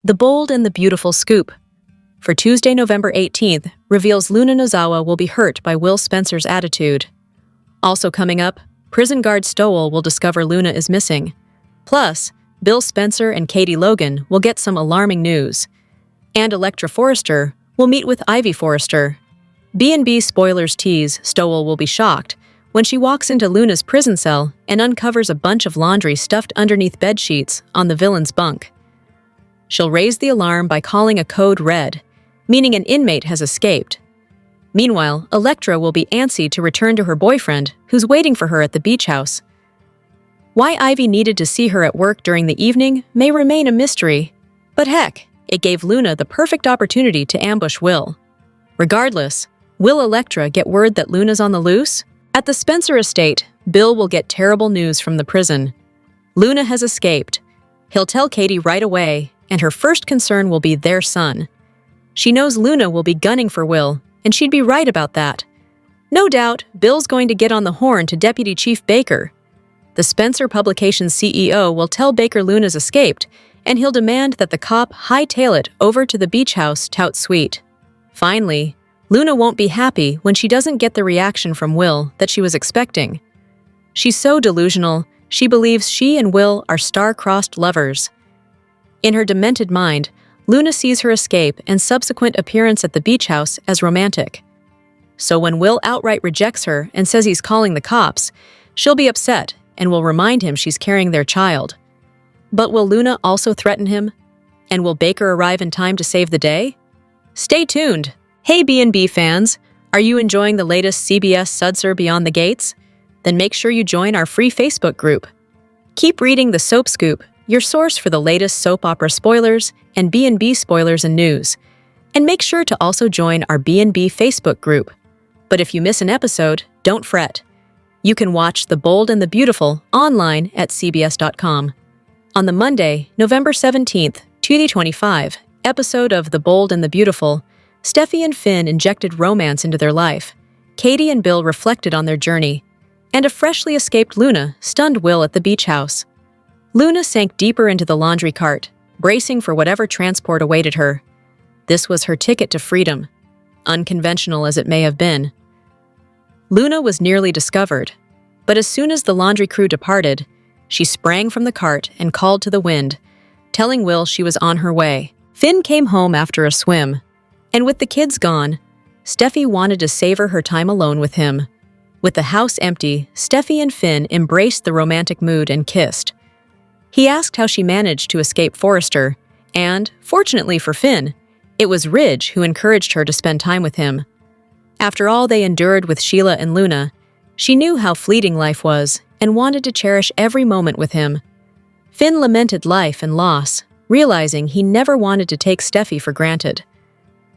The Bold and the Beautiful scoop for Tuesday, November 18th, reveals Luna Nozawa will be hurt by Will Spencer's attitude. Also coming up, prison guard Stowell will discover Luna is missing. Plus, Bill Spencer and Katie Logan will get some alarming news. And Electra Forrester will meet with Ivy Forrester. B&B spoilers tease Stowell will be shocked when she walks into Luna's prison cell and uncovers a bunch of laundry stuffed underneath bedsheets on the villain's bunk. She'll raise the alarm by calling a code red, meaning an inmate has escaped. Meanwhile, Electra will be antsy to return to her boyfriend, who's waiting for her at the beach house. Why Ivy needed to see her at work during the evening may remain a mystery, but heck, it gave Luna the perfect opportunity to ambush Will. Regardless, will Electra get word that Luna's on the loose? At the Spencer estate, Bill will get terrible news from the prison. Luna has escaped. He'll tell Katie right away, and her first concern will be their son. She knows Luna will be gunning for Will, and she'd be right about that. No doubt, Bill's going to get on the horn to Deputy Chief Baker. The Spencer Publications CEO will tell Baker Luna's escaped, and he'll demand that the cop hightail it over to the beach house tout suite. Finally, Luna won't be happy when she doesn't get the reaction from Will that she was expecting. She's so delusional, she believes she and Will are star-crossed lovers. In her demented mind, Luna sees her escape and subsequent appearance at the beach house as romantic. So when Will outright rejects her and says he's calling the cops, she'll be upset and will remind him she's carrying their child. But will Luna also threaten him? And will Baker arrive in time to save the day? Stay tuned! Hey B&B fans, are you enjoying the latest CBS Sudser Beyond the Gates? Then make sure you join our free Facebook group. Keep reading the Soap Scoop, your source for the latest soap opera spoilers and B&B spoilers and news. And make sure to also join our B&B Facebook group. But if you miss an episode, don't fret. You can watch The Bold and the Beautiful online at cbs.com. On the Monday, November 17th, 2025, episode of The Bold and the Beautiful, Steffi and Finn injected romance into their life. Katie and Bill reflected on their journey. And a freshly escaped Luna stunned Will at the beach house. Luna sank deeper into the laundry cart, bracing for whatever transport awaited her. This was her ticket to freedom, unconventional as it may have been. Luna was nearly discovered, but as soon as the laundry crew departed, she sprang from the cart and called to the wind, telling Will she was on her way. Finn came home after a swim, and with the kids gone, Steffi wanted to savor her time alone with him. With the house empty, Steffi and Finn embraced the romantic mood and kissed. He asked how she managed to escape Forrester, and, fortunately for Finn, it was Ridge who encouraged her to spend time with him. After all they endured with Sheila and Luna, she knew how fleeting life was and wanted to cherish every moment with him. Finn lamented life and loss, realizing he never wanted to take Steffi for granted.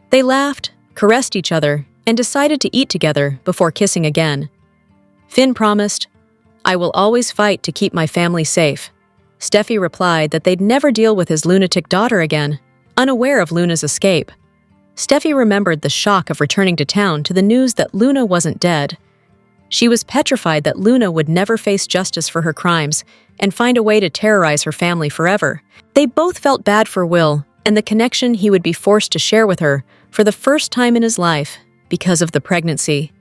They laughed, caressed each other, and decided to eat together before kissing again. Finn promised, "I will always fight to keep my family safe." Steffi replied that they'd never deal with his lunatic daughter again, unaware of Luna's escape. Steffi remembered the shock of returning to town to the news that Luna wasn't dead. She was petrified that Luna would never face justice for her crimes and find a way to terrorize her family forever. They both felt bad for Will and the connection he would be forced to share with her for the first time in his life because of the pregnancy.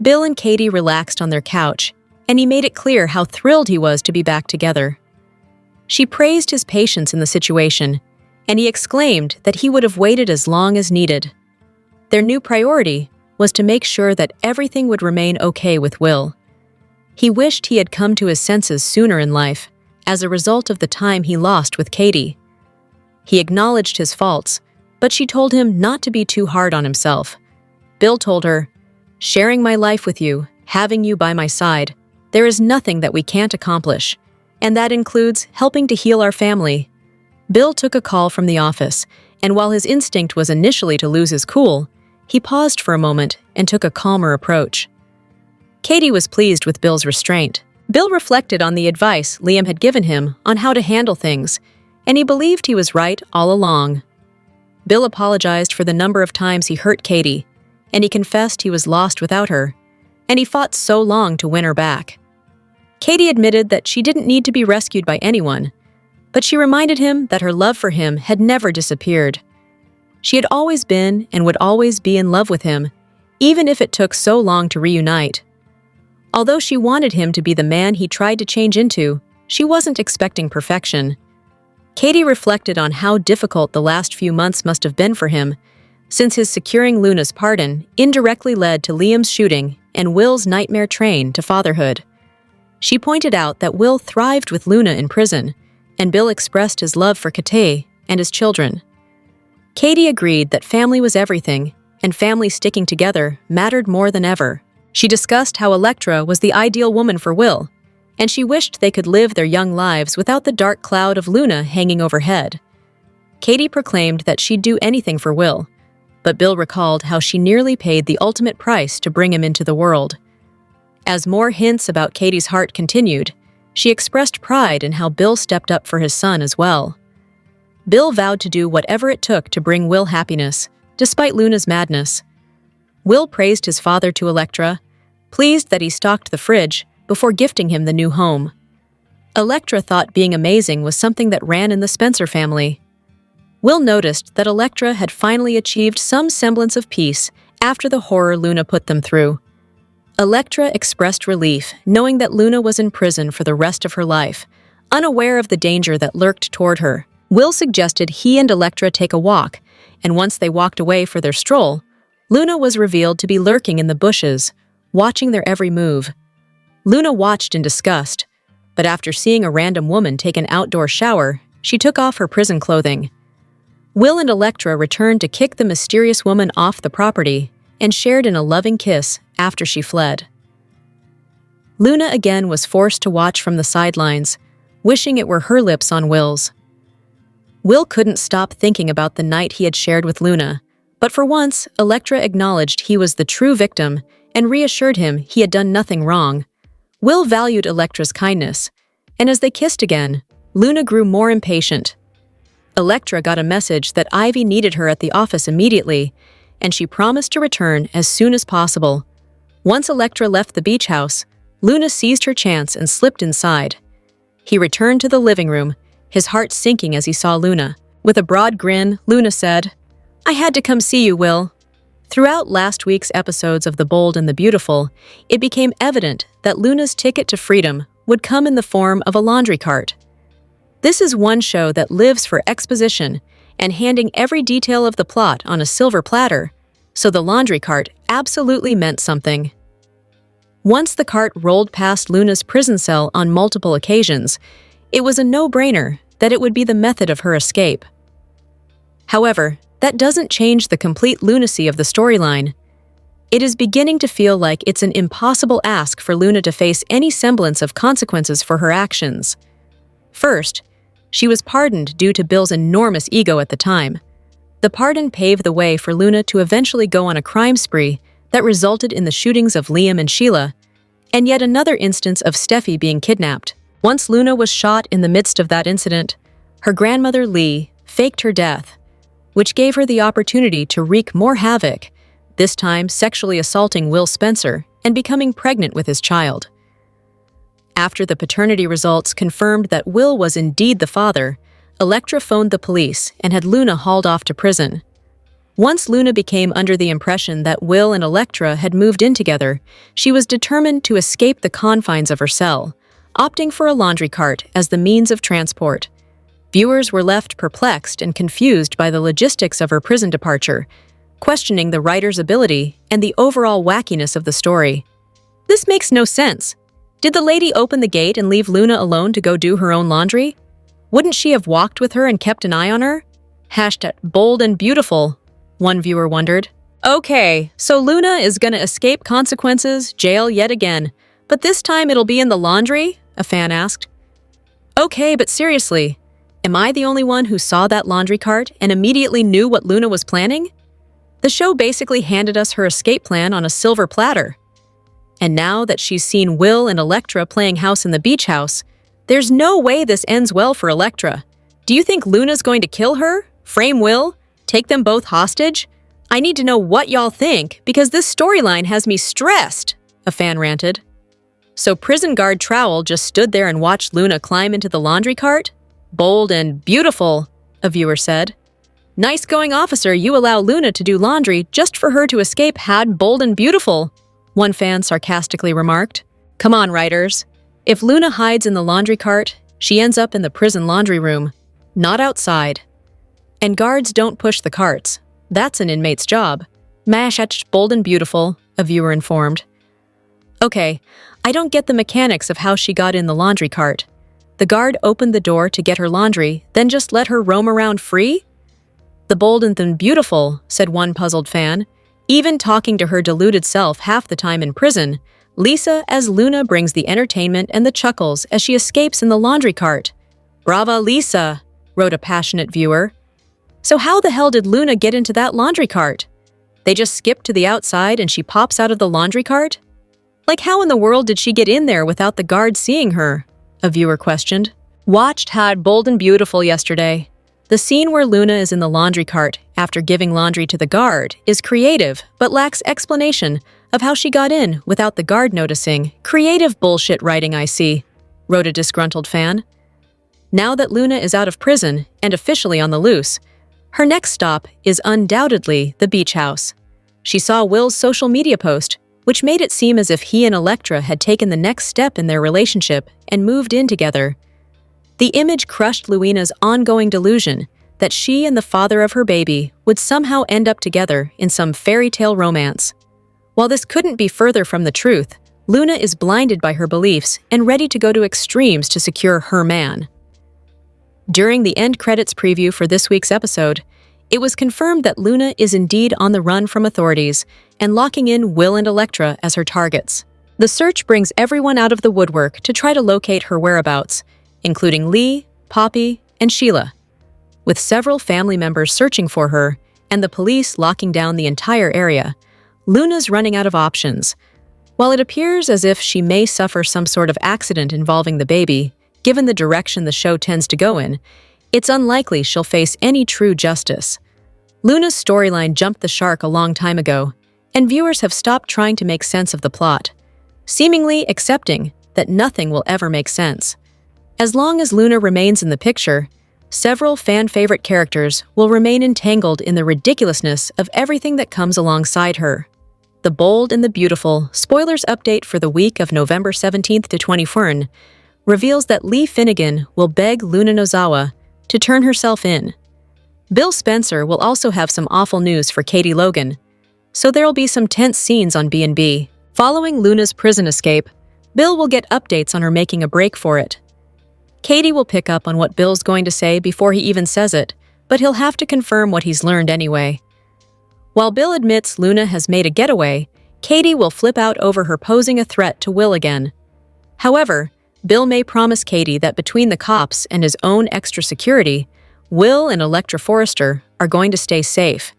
Bill and Katie relaxed on their couch, and he made it clear how thrilled he was to be back together. She praised his patience in the situation, and he exclaimed that he would have waited as long as needed. Their new priority was to make sure that everything would remain okay with Will. He wished he had come to his senses sooner in life, as a result of the time he lost with Katie. He acknowledged his faults, but she told him not to be too hard on himself. Bill told her, "Sharing my life with you, having you by my side, there is nothing that we can't accomplish, and that includes helping to heal our family." Bill took a call from the office, and while his instinct was initially to lose his cool, he paused for a moment and took a calmer approach. Katie was pleased with Bill's restraint. Bill reflected on the advice Liam had given him on how to handle things, and he believed he was right all along. Bill apologized for the number of times he hurt Katie, and he confessed he was lost without her, and he fought so long to win her back. Katie admitted that she didn't need to be rescued by anyone, but she reminded him that her love for him had never disappeared. She had always been and would always be in love with him, even if it took so long to reunite. Although she wanted him to be the man he tried to change into, she wasn't expecting perfection. Katie reflected on how difficult the last few months must have been for him, since his securing Luna's pardon indirectly led to Liam's shooting and Will's nightmare train to fatherhood. She pointed out that Will thrived with Luna in prison, and Bill expressed his love for Kate and his children. Katie agreed that family was everything, and family sticking together mattered more than ever. She discussed how Electra was the ideal woman for Will, and she wished they could live their young lives without the dark cloud of Luna hanging overhead. Katie proclaimed that she'd do anything for Will, but Bill recalled how she nearly paid the ultimate price to bring him into the world. As more hints about Katie's heart continued, she expressed pride in how Bill stepped up for his son as well. Bill vowed to do whatever it took to bring Will happiness, despite Luna's madness. Will praised his father to Electra, pleased that he stocked the fridge before gifting him the new home. Electra thought being amazing was something that ran in the Spencer family. Will noticed that Electra had finally achieved some semblance of peace after the horror Luna put them through. Electra expressed relief knowing that Luna was in prison for the rest of her life, unaware of the danger that lurked toward her. Will suggested he and Electra take a walk, and once they walked away for their stroll, Luna was revealed to be lurking in the bushes, watching their every move. Luna watched in disgust, but after seeing a random woman take an outdoor shower, she took off her prison clothing. Will and Electra returned to kick the mysterious woman off the property and shared in a loving kiss after she fled. Luna again was forced to watch from the sidelines, wishing it were her lips on Will's. Will couldn't stop thinking about the night he had shared with Luna, but for once, Electra acknowledged he was the true victim and reassured him he had done nothing wrong. Will valued Electra's kindness, and as they kissed again, Luna grew more impatient. Electra got a message that Ivy needed her at the office immediately, and she promised to return as soon as possible. Once Electra left the beach house, Luna seized her chance and slipped inside. He returned to the living room, his heart sinking as he saw Luna. With a broad grin, Luna said, "I had to come see you, Will." Throughout last week's episodes of The Bold and the Beautiful, it became evident that Luna's ticket to freedom would come in the form of a laundry cart. This is one show that lives for exposition and handing every detail of the plot on a silver platter, so the laundry cart absolutely meant something. Once the cart rolled past Luna's prison cell on multiple occasions, it was a no-brainer that it would be the method of her escape. However, that doesn't change the complete lunacy of the storyline. It is beginning to feel like it's an impossible ask for Luna to face any semblance of consequences for her actions. First, she was pardoned due to Bill's enormous ego at the time. The pardon paved the way for Luna to eventually go on a crime spree that resulted in the shootings of Liam and Sheila, and yet another instance of Steffi being kidnapped. Once Luna was shot in the midst of that incident, her grandmother Lee faked her death, which gave her the opportunity to wreak more havoc, this time sexually assaulting Will Spencer and becoming pregnant with his child. After the paternity results confirmed that Will was indeed the father, Electra phoned the police and had Luna hauled off to prison. Once Luna became under the impression that Will and Electra had moved in together, she was determined to escape the confines of her cell, opting for a laundry cart as the means of transport. Viewers were left perplexed and confused by the logistics of her prison departure, questioning the writer's ability and the overall wackiness of the story. This makes no sense. Did the lady open the gate and leave Luna alone to go do her own laundry? Wouldn't she have walked with her and kept an eye on her? #bold and beautiful, one viewer wondered. Okay, so Luna is gonna escape consequences, jail yet again, but this time it'll be in the laundry? A fan asked. Okay, but seriously, am I the only one who saw that laundry cart and immediately knew what Luna was planning? The show basically handed us her escape plan on a silver platter. And now that she's seen Will and Electra playing house in the beach house, there's no way this ends well for Electra. Do you think Luna's going to kill her? Frame Will? Take them both hostage? I need to know what y'all think, because this storyline has me stressed, a fan ranted. So prison guard Trowel just stood there and watched Luna climb into the laundry cart? Bold and beautiful, a viewer said. Nice going, officer. You allow Luna to do laundry just for her to escape had bold and beautiful, one fan sarcastically remarked. Come on, writers. If Luna hides in the laundry cart, she ends up in the prison laundry room, not outside. And guards don't push the carts. That's an inmate's job. Mash bold and beautiful, a viewer informed. Okay, I don't get the mechanics of how she got in the laundry cart. The guard opened the door to get her laundry, then just let her roam around free? The bold and beautiful, said one puzzled fan. Even talking to her deluded self half the time in prison, Lisa as Luna brings the entertainment and the chuckles as she escapes in the laundry cart. Brava, Lisa, wrote a passionate viewer. So how the hell did Luna get into that laundry cart? They just skip to the outside and she pops out of the laundry cart? Like how in the world did she get in there without the guard seeing her? A viewer questioned. Watched Had Bold and Beautiful yesterday. The scene where Luna is in the laundry cart after giving laundry to the guard is creative but lacks explanation of how she got in without the guard noticing. Creative bullshit writing, I see, wrote a disgruntled fan. Now that Luna is out of prison and officially on the loose, her next stop is undoubtedly the beach house. She saw Will's social media post, which made it seem as if he and Electra had taken the next step in their relationship and moved in together. The image crushed Luina's ongoing delusion that she and the father of her baby would somehow end up together in some fairy tale romance. While this couldn't be further from the truth, Luna is blinded by her beliefs and ready to go to extremes to secure her man. During the end credits preview for this week's episode, it was confirmed that Luna is indeed on the run from authorities and locking in Will and Electra as her targets. The search brings everyone out of the woodwork to try to locate her whereabouts, including Lee, Poppy, and Sheila. With several family members searching for her and the police locking down the entire area, Luna's running out of options. While it appears as if she may suffer some sort of accident involving the baby, given the direction the show tends to go in, it's unlikely she'll face any true justice. Luna's storyline jumped the shark a long time ago, and viewers have stopped trying to make sense of the plot, seemingly accepting that nothing will ever make sense. As long as Luna remains in the picture, several fan-favorite characters will remain entangled in the ridiculousness of everything that comes alongside her. The Bold and the Beautiful spoilers update for the week of November 17th to 24th reveals that Lee Finnegan will beg Luna Nozawa to turn herself in. Bill Spencer will also have some awful news for Katie Logan, so there'll be some tense scenes on B&B. Following Luna's prison escape, Bill will get updates on her making a break for it. Katie will pick up on what Bill's going to say before he even says it, but he'll have to confirm what he's learned anyway. While Bill admits Luna has made a getaway, Katie will flip out over her posing a threat to Will again. However, Bill may promise Katie that between the cops and his own extra security, Will and Electra Forrester are going to stay safe.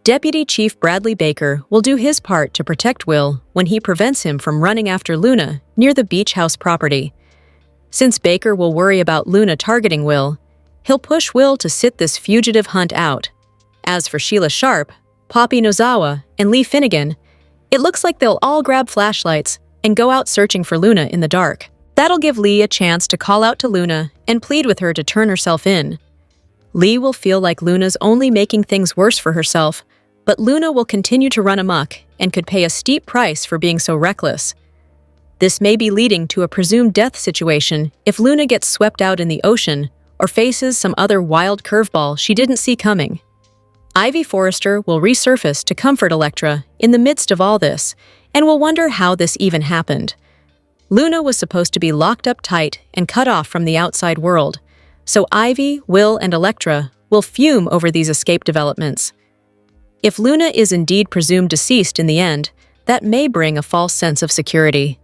Deputy Chief Bradley Baker will do his part to protect Will when he prevents him from running after Luna near the beach house property. Since Baker will worry about Luna targeting Will, he'll push Will to sit this fugitive hunt out. As for Sheila Sharp, Poppy Nozawa, and Lee Finnegan, it looks like they'll all grab flashlights and go out searching for Luna in the dark. That'll give Lee a chance to call out to Luna and plead with her to turn herself in. Lee will feel like Luna's only making things worse for herself, but Luna will continue to run amok and could pay a steep price for being so reckless. This may be leading to a presumed death situation if Luna gets swept out in the ocean or faces some other wild curveball she didn't see coming. Ivy Forrester will resurface to comfort Electra in the midst of all this and will wonder how this even happened. Luna was supposed to be locked up tight and cut off from the outside world, so Ivy, Will, and Electra will fume over these escape developments. If Luna is indeed presumed deceased in the end, that may bring a false sense of security.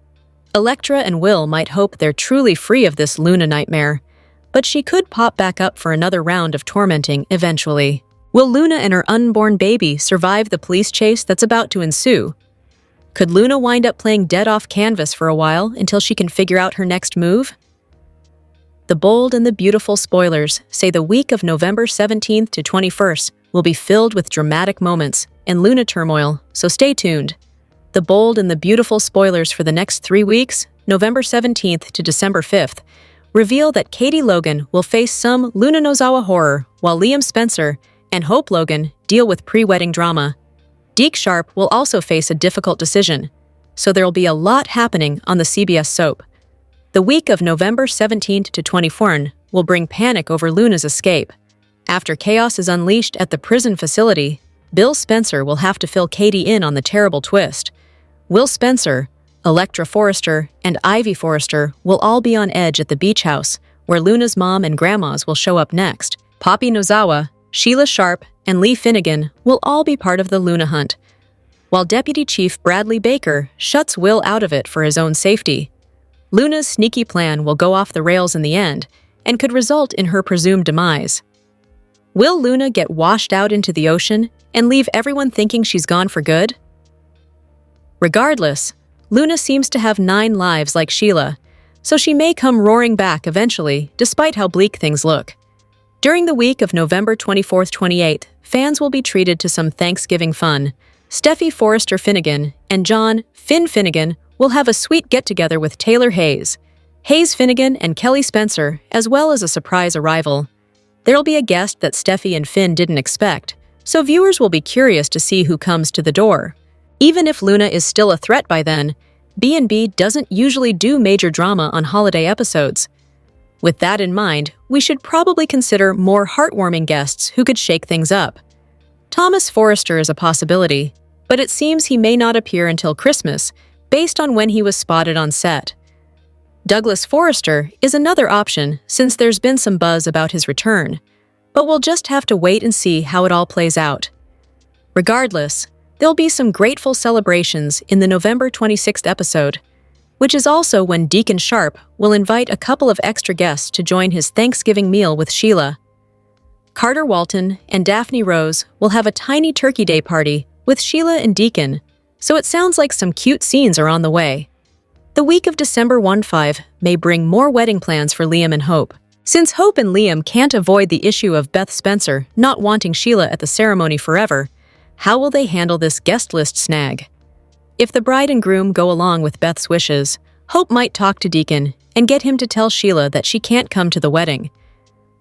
Electra and Will might hope they're truly free of this Luna nightmare, but she could pop back up for another round of tormenting eventually. Will Luna and her unborn baby survive the police chase that's about to ensue? Could Luna wind up playing dead off canvas for a while until she can figure out her next move? The Bold and the Beautiful spoilers say the week of November 17th to 21st will be filled with dramatic moments and Luna turmoil, so stay tuned. The Bold and the Beautiful spoilers for the next 3 weeks, November 17th to December 5th, reveal that Katie Logan will face some Luna Nozawa horror, while Liam Spencer and Hope Logan deal with pre-wedding drama. Deke Sharp will also face a difficult decision, so there'll be a lot happening on the CBS soap. The week of November 17th to 24th will bring panic over Luna's escape. After chaos is unleashed at the prison facility, Bill Spencer will have to fill Katie in on the terrible twist. Will Spencer, Electra Forrester, and Ivy Forrester will all be on edge at the beach house, where Luna's mom and grandmas will show up next. Poppy Nozawa, Sheila Sharp, and Lee Finnegan will all be part of the Luna hunt, while Deputy Chief Bradley Baker shuts Will out of it for his own safety. Luna's sneaky plan will go off the rails in the end and could result in her presumed demise. Will Luna get washed out into the ocean and leave everyone thinking she's gone for good? Regardless, Luna seems to have 9 lives like Sheila, so she may come roaring back eventually, despite how bleak things look. During the week of November 24th-28th, fans will be treated to some Thanksgiving fun. Steffi Forrester Finnegan and John Finn Finnegan will have a sweet get-together with Taylor Hayes, Finnegan, and Kelly Spencer, as well as a surprise arrival. There'll be a guest that Steffi and Finn didn't expect, so viewers will be curious to see who comes to the door. Even if Luna is still a threat by then, B&B doesn't usually do major drama on holiday episodes. With that in mind, we should probably consider more heartwarming guests who could shake things up. Thomas Forrester is a possibility, but it seems he may not appear until Christmas, based on when he was spotted on set. Douglas Forrester is another option since there's been some buzz about his return, but we'll just have to wait and see how it all plays out. Regardless, there'll be some grateful celebrations in the November 26th episode, which is also when Deacon Sharp will invite a couple of extra guests to join his Thanksgiving meal with Sheila. Carter Walton and Daphne Rose will have a tiny Turkey Day party with Sheila and Deacon, so it sounds like some cute scenes are on the way. The week of December 15 may bring more wedding plans for Liam and Hope. Since Hope and Liam can't avoid the issue of Beth Spencer not wanting Sheila at the ceremony forever, how will they handle this guest list snag? If the bride and groom go along with Beth's wishes, Hope might talk to Deacon and get him to tell Sheila that she can't come to the wedding.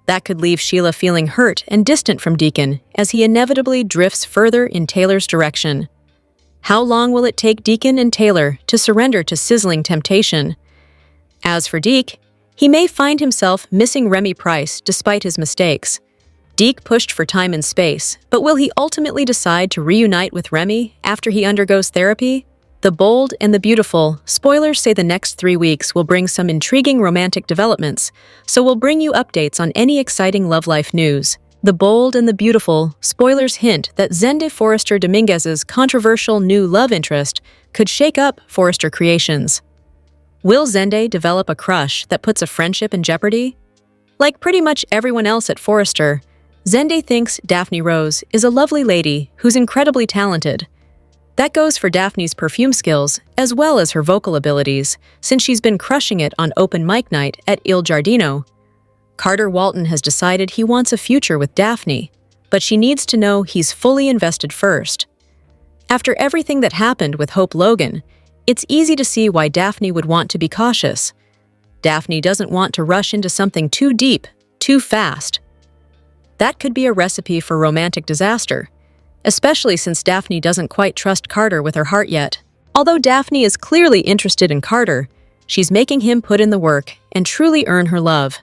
That could leave Sheila feeling hurt and distant from Deacon as he inevitably drifts further in Taylor's direction. How long will it take Deacon and Taylor to surrender to sizzling temptation? As for Deke, he may find himself missing Remy Price despite his mistakes. Deke pushed for time and space, but will he ultimately decide to reunite with Remy after he undergoes therapy? The Bold and the Beautiful, spoilers say the next 3 weeks will bring some intriguing romantic developments, so we'll bring you updates on any exciting love life news. The Bold and the Beautiful, spoilers hint that Zende Forrester Dominguez's controversial new love interest could shake up Forrester Creations. Will Zende develop a crush that puts a friendship in jeopardy? Like pretty much everyone else at Forrester, Zende thinks Daphne Rose is a lovely lady who's incredibly talented. That goes for Daphne's perfume skills as well as her vocal abilities, since she's been crushing it on open mic night at Il Giardino. Carter Walton has decided he wants a future with Daphne, but she needs to know he's fully invested first. After everything that happened with Hope Logan, it's easy to see why Daphne would want to be cautious. Daphne doesn't want to rush into something too deep, too fast. That could be a recipe for romantic disaster, especially since Daphne doesn't quite trust Carter with her heart yet. Although Daphne is clearly interested in Carter, she's making him put in the work and truly earn her love.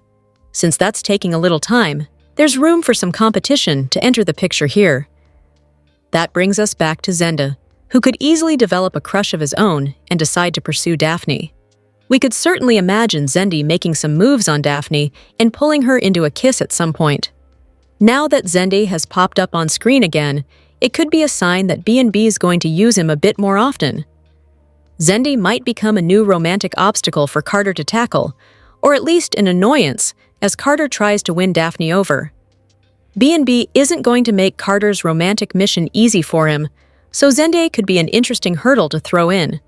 Since that's taking a little time, there's room for some competition to enter the picture here. That brings us back to Zende, who could easily develop a crush of his own and decide to pursue Daphne. We could certainly imagine Zende making some moves on Daphne and pulling her into a kiss at some point. Now that Zende has popped up on screen again, it could be a sign that B&B is going to use him a bit more often. Zende might become a new romantic obstacle for Carter to tackle, or at least an annoyance as Carter tries to win Daphne over. B&B isn't going to make Carter's romantic mission easy for him, so Zende could be an interesting hurdle to throw in.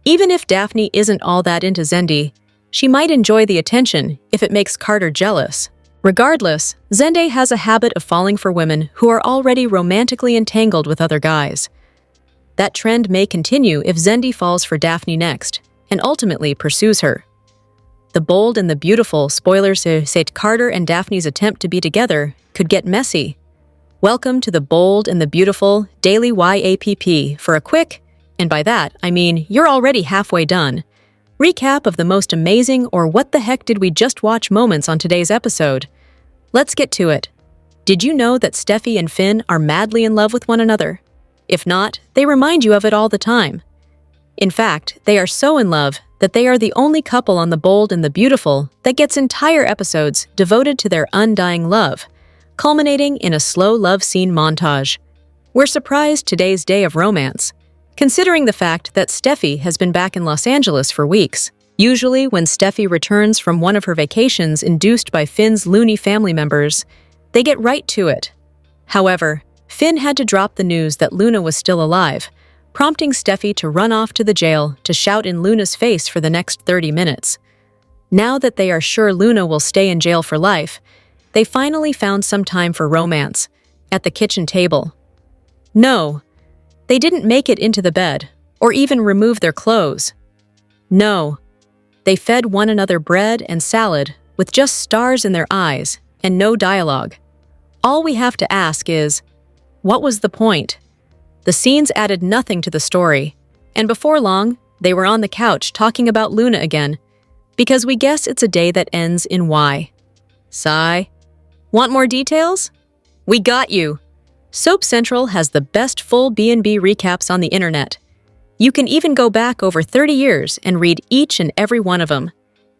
Even if Daphne isn't all that into Zende, she might enjoy the attention if it makes Carter jealous. Regardless, Zende has a habit of falling for women who are already romantically entangled with other guys. That trend may continue if Zende falls for Daphne next, and ultimately pursues her. The bold and the beautiful spoilers say Carter and Daphne's attempt to be together could get messy. Welcome to the Bold and the Beautiful Daily YAPP for a quick, and by that, I mean you're already halfway done, recap of the most amazing or what the heck did we just watch moments on today's episode. Let's get to it. Did you know that Steffi and Finn are madly in love with one another? If not, they remind you of it all the time. In fact, they are so in love that they are the only couple on The Bold and the Beautiful that gets entire episodes devoted to their undying love, culminating in a slow love scene montage. We're surprised today's day of romance, considering the fact that Steffi has been back in Los Angeles for weeks. Usually, when Steffi returns from one of her vacations induced by Finn's loony family members, they get right to it. However, Finn had to drop the news that Luna was still alive, prompting Steffi to run off to the jail to shout in Luna's face for the next 30 minutes. Now that they are sure Luna will stay in jail for life, they finally found some time for romance, at the kitchen table. No, they didn't make it into the bed, or even remove their clothes. No, they fed one another bread and salad with just stars in their eyes and no dialogue. All we have to ask is, what was the point? The scenes added nothing to the story, and before long, they were on the couch talking about Luna again, because we guess it's a day that ends in Y. Sigh. Want more details? We got you! Soap Central has the best full B&B recaps on the internet. You can even go back over 30 years and read each and every one of them.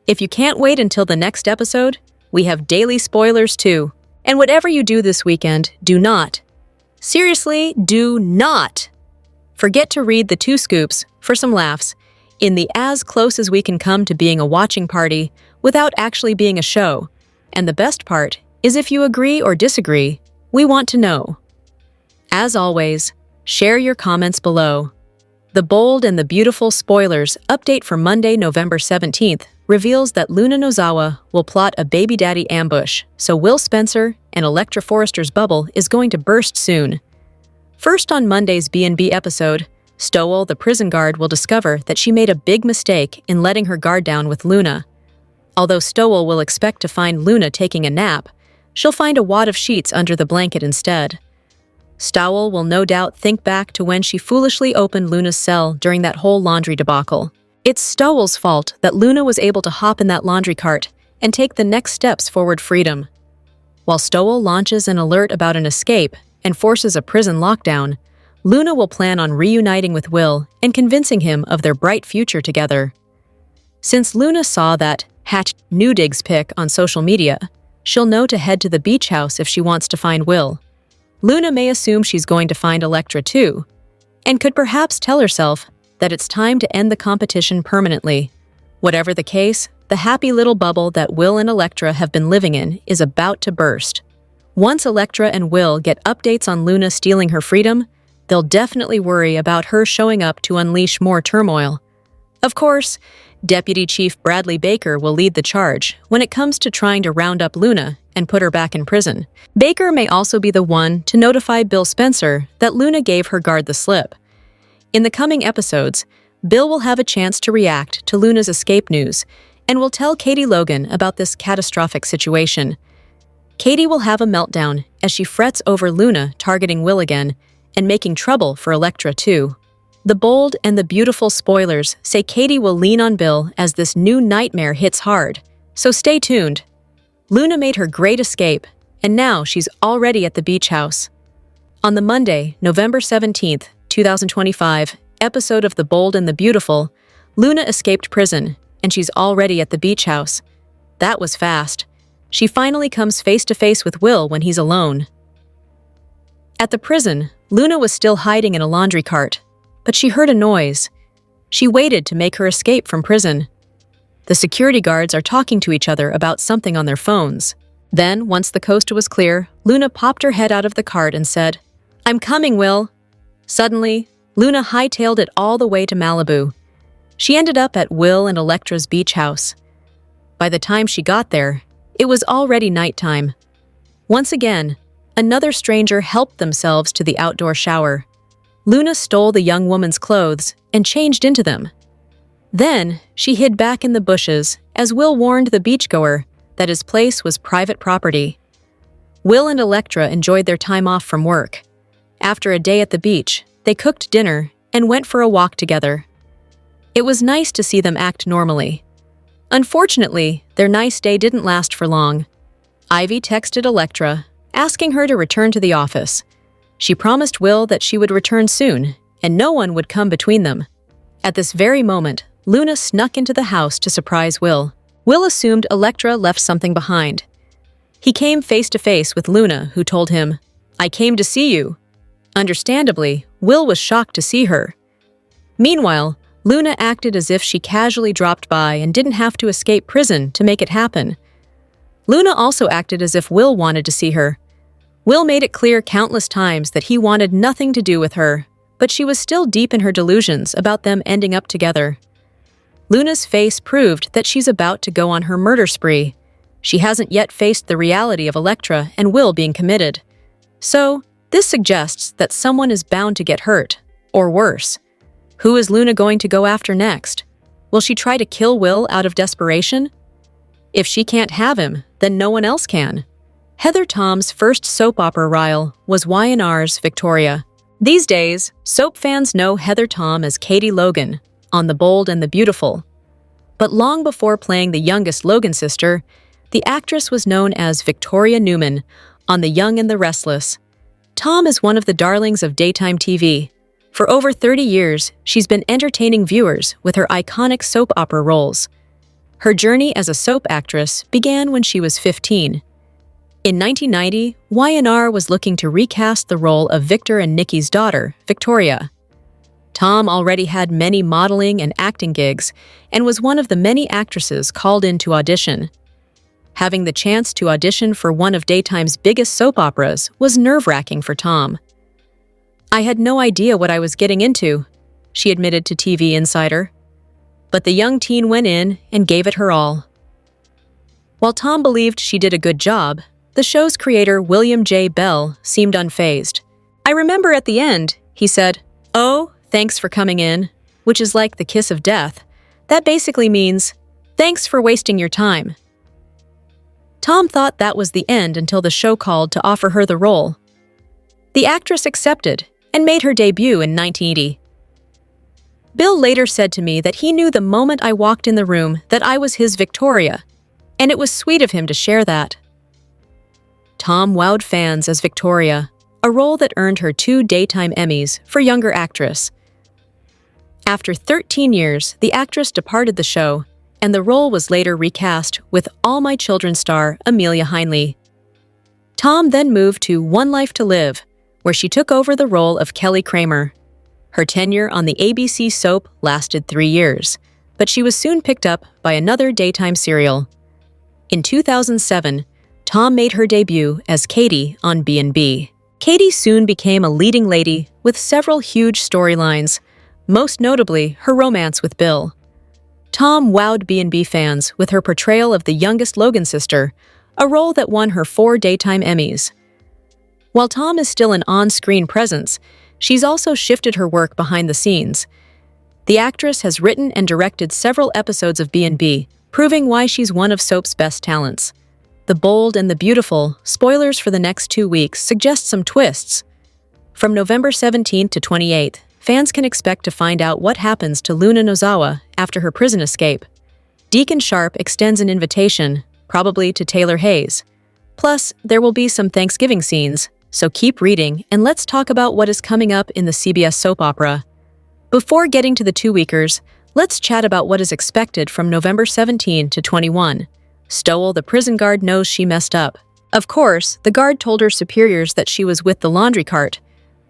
If you can't wait until the next episode, we have daily spoilers too. And whatever you do this weekend, do not. Seriously, do not forget to read the 2 scoops for some laughs in the as close as we can come to being a watching party without actually being a show. And the best part is if you agree or disagree, we want to know. As always, share your comments below. The Bold and the Beautiful spoilers update for Monday, November 17th reveals that Luna Nozawa will plot a baby daddy ambush, so Will Spencer and Electra Forrester's bubble is going to burst soon. First on Monday's B&B episode, Stowell, the prison guard, will discover that she made a big mistake in letting her guard down with Luna. Although Stowell will expect to find Luna taking a nap, she'll find a wad of sheets under the blanket instead. Stowell will no doubt think back to when she foolishly opened Luna's cell during that whole laundry debacle. It's Stowell's fault that Luna was able to hop in that laundry cart and take the next steps forward freedom. While Stowell launches an alert about an escape and forces a prison lockdown, Luna will plan on reuniting with Will and convincing him of their bright future together. Since Luna saw that #Newdigs pic on social media, she'll know to head to the beach house if she wants to find Will. Luna may assume she's going to find Electra too, and could perhaps tell herself that it's time to end the competition permanently. Whatever the case, the happy little bubble that Will and Electra have been living in is about to burst. Once Electra and Will get updates on Luna stealing her freedom, they'll definitely worry about her showing up to unleash more turmoil. Of course, Deputy Chief Bradley Baker will lead the charge when it comes to trying to round up Luna and put her back in prison. Baker may also be the one to notify Bill Spencer that Luna gave her guard the slip. In the coming episodes, Bill will have a chance to react to Luna's escape news and will tell Katie Logan about this catastrophic situation. Katie will have a meltdown as she frets over Luna targeting Will again and making trouble for Electra too. The Bold and the Beautiful spoilers say Katie will lean on Bill as this new nightmare hits hard, so stay tuned. Luna made her great escape, and now she's already at the beach house. On the Monday, November 17th, 2025, episode of The Bold and the Beautiful, Luna escaped prison, and she's already at the beach house. That was fast. She finally comes face to face with Will when he's alone. At the prison, Luna was still hiding in a laundry cart, but she heard a noise. She waited to make her escape from prison. The security guards are talking to each other about something on their phones. Then, once the coast was clear, Luna popped her head out of the cart and said, "I'm coming, Will." Suddenly, Luna hightailed it all the way to Malibu. She ended up at Will and Electra's beach house. By the time she got there, it was already nighttime. Once again, another stranger helped themselves to the outdoor shower. Luna stole the young woman's clothes and changed into them. Then, she hid back in the bushes as Will warned the beachgoer that his place was private property. Will and Electra enjoyed their time off from work. After a day at the beach, they cooked dinner and went for a walk together. It was nice to see them act normally. Unfortunately, their nice day didn't last for long. Ivy texted Electra, asking her to return to the office. She promised Will that she would return soon, and no one would come between them. At this very moment, Luna snuck into the house to surprise Will. Will assumed Electra left something behind. He came face to face with Luna, who told him, "I came to see you." Understandably, Will was shocked to see her. Meanwhile, Luna acted as if she casually dropped by and didn't have to escape prison to make it happen. Luna also acted as if Will wanted to see her. Will made it clear countless times that he wanted nothing to do with her, but she was still deep in her delusions about them ending up together. Luna's face proved that she's about to go on her murder spree. She hasn't yet faced the reality of Electra and Will being committed. So, this suggests that someone is bound to get hurt, or worse. Who is Luna going to go after next? Will she try to kill Will out of desperation? If she can't have him, then no one else can. Heather Tom's first soap opera reel was Y&R's Victoria. These days, soap fans know Heather Tom as Katie Logan on The Bold and the Beautiful. But long before playing the youngest Logan sister, the actress was known as Victoria Newman on The Young and the Restless. Tom is one of the darlings of daytime TV. For over 30 years, she's been entertaining viewers with her iconic soap opera roles. Her journey as a soap actress began when she was 15. In 1990, Y&R was looking to recast the role of Victor and Nikki's daughter, Victoria. Tom already had many modeling and acting gigs and was one of the many actresses called in to audition. Having the chance to audition for one of daytime's biggest soap operas was nerve-wracking for Tom. "I had no idea what I was getting into," she admitted to TV Insider. But the young teen went in and gave it her all. While Tom believed she did a good job, the show's creator William J. Bell seemed unfazed. "I remember at the end," he said, "Oh, thanks for coming in," which is like the kiss of death. That basically means, "Thanks for wasting your time." Tom thought that was the end until the show called to offer her the role. The actress accepted and made her debut in 1980. Bill later said to me that he knew the moment I walked in the room that I was his Victoria, and it was sweet of him to share that. Tom wowed fans as Victoria, a role that earned her 2 Daytime Emmys for Younger Actress. After 13 years, the actress departed the show, and the role was later recast with All My Children star Amelia Heinle. Tom then moved to One Life to Live, where she took over the role of Kelly Kramer. Her tenure on the ABC soap lasted 3 years, but she was soon picked up by another daytime serial. In 2007, Tom made her debut as Katie on B&B. Katie soon became a leading lady with several huge storylines, most notably her romance with Bill. Tom wowed B&B fans with her portrayal of the youngest Logan sister, a role that won her 4 Daytime Emmys. While Tom is still an on-screen presence, she's also shifted her work behind the scenes. The actress has written and directed several episodes of B&B, proving why she's one of soap's best talents. The Bold and the Beautiful, spoilers for the next 2 weeks, suggest some twists. From November 17th to 28th, fans can expect to find out what happens to Luna Nozawa after her prison escape. Deacon Sharp extends an invitation, probably to Taylor Hayes. Plus, there will be some Thanksgiving scenes, so keep reading and let's talk about what is coming up in the CBS soap opera. Before getting to the 2-weekers, let's chat about what is expected from November 17 to 21. Stowell, the prison guard, knows she messed up. Of course, the guard told her superiors that she was with the laundry cart,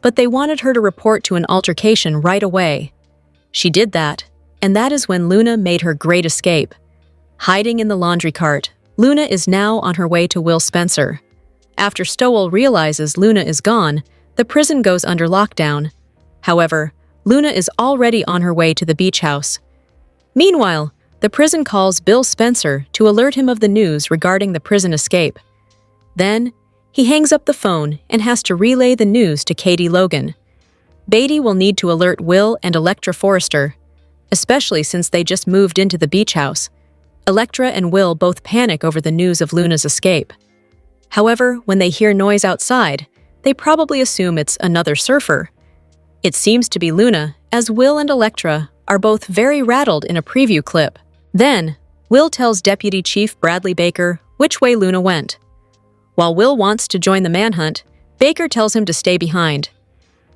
but they wanted her to report to an altercation right away. She did that, and that is when Luna made her great escape. Hiding in the laundry cart, Luna is now on her way to Will Spencer. After Stowell realizes Luna is gone, the prison goes under lockdown. However, Luna is already on her way to the beach house. Meanwhile, the prison calls Bill Spencer to alert him of the news regarding the prison escape. Then, he hangs up the phone and has to relay the news to Katie Logan. Beatty will need to alert Will and Electra Forrester. especially since they just moved into the beach house. Electra and Will both panic over the news of Luna's escape. However, when they hear noise outside, they probably assume it's another surfer. It seems to be Luna, as Will and Electra are both very rattled in a preview clip. Then, Will tells Deputy Chief Bradley Baker which way Luna went. While Will wants to join the manhunt, Baker tells him to stay behind.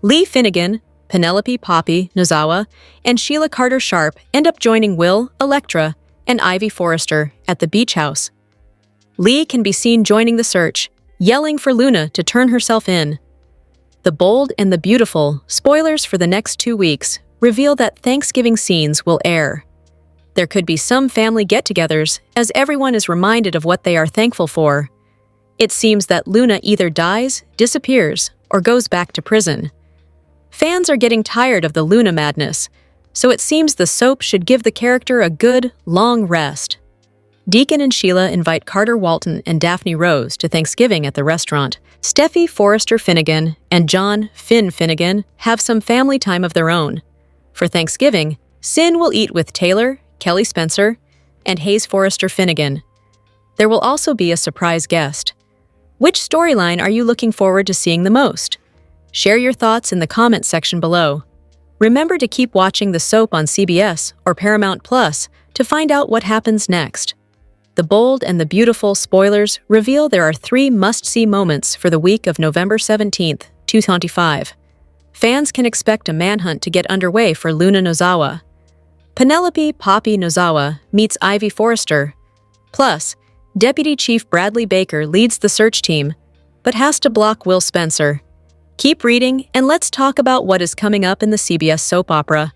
Lee Finnegan, Penelope Poppy Nozawa, and Sheila Carter Sharp end up joining Will, Electra, and Ivy Forrester at the beach house. Lee can be seen joining the search, yelling for Luna to turn herself in. The Bold and the Beautiful spoilers for the next 2 weeks reveal that Thanksgiving scenes will air. There could be some family get-togethers as everyone is reminded of what they are thankful for. It seems that Luna either dies, disappears, or goes back to prison. Fans are getting tired of the Luna madness, so it seems the soap should give the character a good, long rest. Deacon and Sheila invite Carter Walton and Daphne Rose to Thanksgiving at the restaurant. Steffi Forrester Finnegan and John Finn Finnegan have some family time of their own. For Thanksgiving, Sin will eat with Taylor, Kelly Spencer, and Hayes Forrester Finnegan. There will also be a surprise guest. Which storyline are you looking forward to seeing the most? Share your thoughts in the comment section below. Remember to keep watching the soap on CBS or Paramount Plus to find out what happens next. The Bold and the Beautiful spoilers reveal there are 3 must-see moments for the week of November 17th, 2025. Fans can expect a manhunt to get underway for Luna Nozawa. Penelope Poppy Nozawa meets Ivy Forrester. Plus, Deputy Chief Bradley Baker leads the search team, but has to block Will Spencer. Keep reading, and let's talk about what is coming up in the CBS soap opera.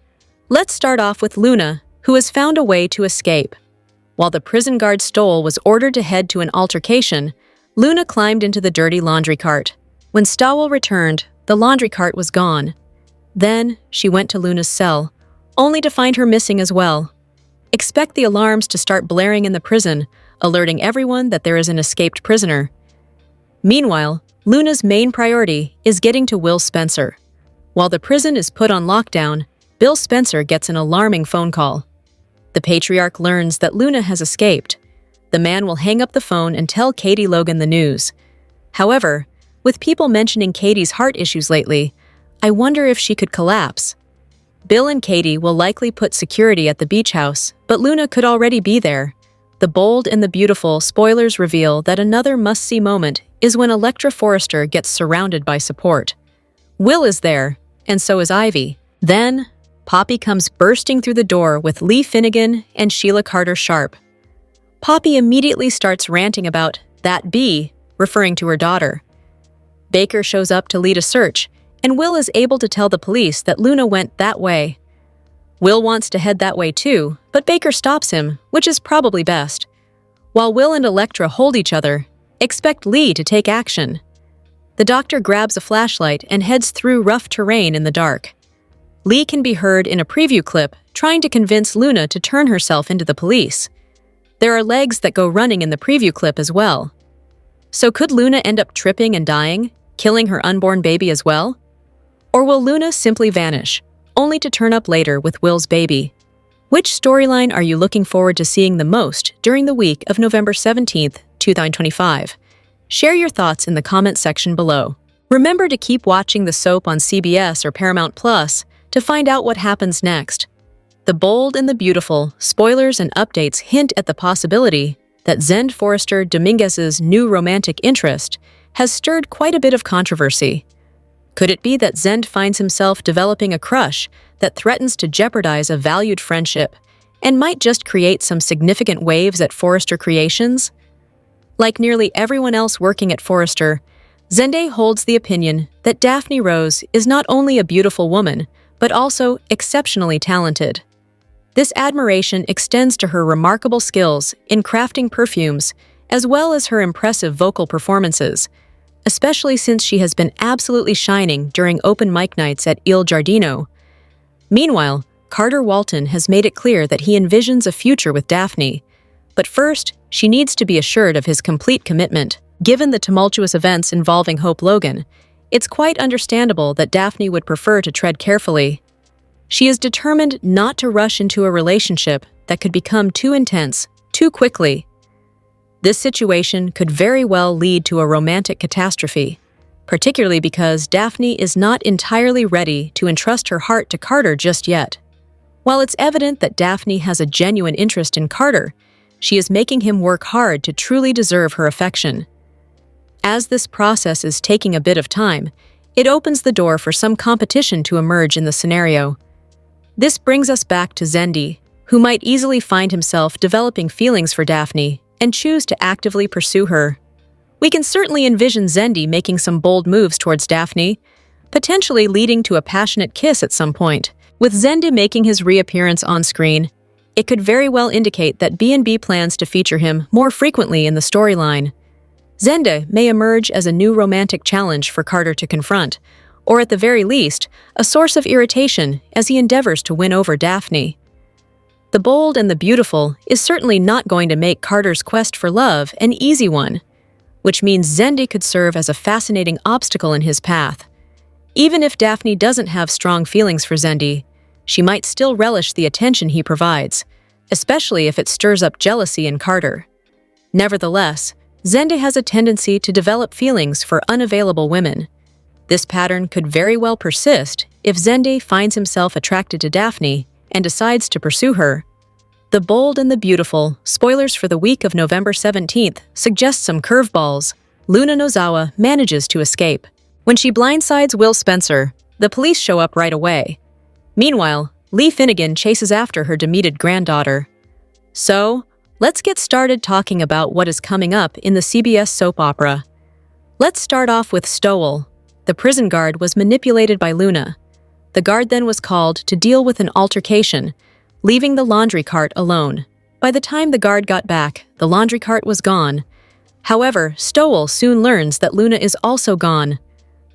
Let's start off with Luna, who has found a way to escape. While the prison guard Stoll was ordered to head to an altercation, Luna climbed into the dirty laundry cart. When Stowell returned, the laundry cart was gone. Then, she went to Luna's cell, only to find her missing as well. Expect the alarms to start blaring in the prison, alerting everyone that there is an escaped prisoner. Meanwhile, Luna's main priority is getting to Will Spencer. While the prison is put on lockdown, Bill Spencer gets an alarming phone call. The patriarch learns that Luna has escaped. The man will hang up the phone and tell Katie Logan the news. However, with people mentioning Katie's heart issues lately, I wonder if she could collapse. Bill and Katie will likely put security at the beach house, but Luna could already be there. The Bold and the Beautiful spoilers reveal that another must-see moment is when Electra Forrester gets surrounded by support. Will is there, and so is Ivy. Then, Poppy comes bursting through the door with Lee Finnegan and Sheila Carter Sharp. Poppy immediately starts ranting about that bee, referring to her daughter. Baker shows up to lead a search, and Will is able to tell the police that Luna went that way. Will wants to head that way too, but Baker stops him, which is probably best. While Will and Electra hold each other, expect Lee to take action. The doctor grabs a flashlight and heads through rough terrain in the dark. Lee can be heard in a preview clip trying to convince Luna to turn herself into the police. There are legs that go running in the preview clip as well. So could Luna end up tripping and dying, killing her unborn baby as well? Or will Luna simply vanish, only to turn up later with Will's baby? Which storyline are you looking forward to seeing the most during the week of November 17th, 2025? Share your thoughts in the comment section below. Remember to keep watching the soap on CBS or Paramount Plus to find out what happens next. The Bold and the Beautiful spoilers and updates hint at the possibility that Zend Forrester Dominguez's new romantic interest has stirred quite a bit of controversy. Could it be that Zend finds himself developing a crush that threatens to jeopardize a valued friendship and might just create some significant waves at Forrester Creations? Like nearly everyone else working at Forrester, Zende holds the opinion that Daphne Rose is not only a beautiful woman, but also exceptionally talented. This admiration extends to her remarkable skills in crafting perfumes, as well as her impressive vocal performances, especially since she has been absolutely shining during open mic nights at Il Giardino. Meanwhile, Carter Walton has made it clear that he envisions a future with Daphne, but first, she needs to be assured of his complete commitment. Given the tumultuous events involving Hope Logan, it's quite understandable that Daphne would prefer to tread carefully. She is determined not to rush into a relationship that could become too intense, too quickly. This situation could very well lead to a romantic catastrophe, particularly because Daphne is not entirely ready to entrust her heart to Carter just yet. While it's evident that Daphne has a genuine interest in Carter, she is making him work hard to truly deserve her affection. As this process is taking a bit of time, it opens the door for some competition to emerge in the scenario. This brings us back to Zendi, who might easily find himself developing feelings for Daphne and choose to actively pursue her. We can certainly envision Zendi making some bold moves towards Daphne, potentially leading to a passionate kiss at some point. With Zendi making his reappearance on screen, it could very well indicate that B&B plans to feature him more frequently in the storyline. Zendi may emerge as a new romantic challenge for Carter to confront, or at the very least, a source of irritation as he endeavors to win over Daphne. The Bold and the Beautiful is certainly not going to make Carter's quest for love an easy one, which means Zendi could serve as a fascinating obstacle in his path. Even if Daphne doesn't have strong feelings for Zendi, she might still relish the attention he provides, especially if it stirs up jealousy in Carter. Nevertheless, Zendi has a tendency to develop feelings for unavailable women. This pattern could very well persist if Zendi finds himself attracted to Daphne and decides to pursue her. The Bold and the Beautiful, spoilers for the week of November 17th, suggest some curveballs. Luna Nozawa manages to escape. When she blindsides Will Spencer, the police show up right away. Meanwhile, Lee Finnegan chases after her demented granddaughter. So, let's get started talking about what is coming up in the CBS soap opera. Let's start off with Stowell. The prison guard was manipulated by Luna. The guard then was called to deal with an altercation, leaving the laundry cart alone. By the time the guard got back, the laundry cart was gone. However, Stowell soon learns that Luna is also gone.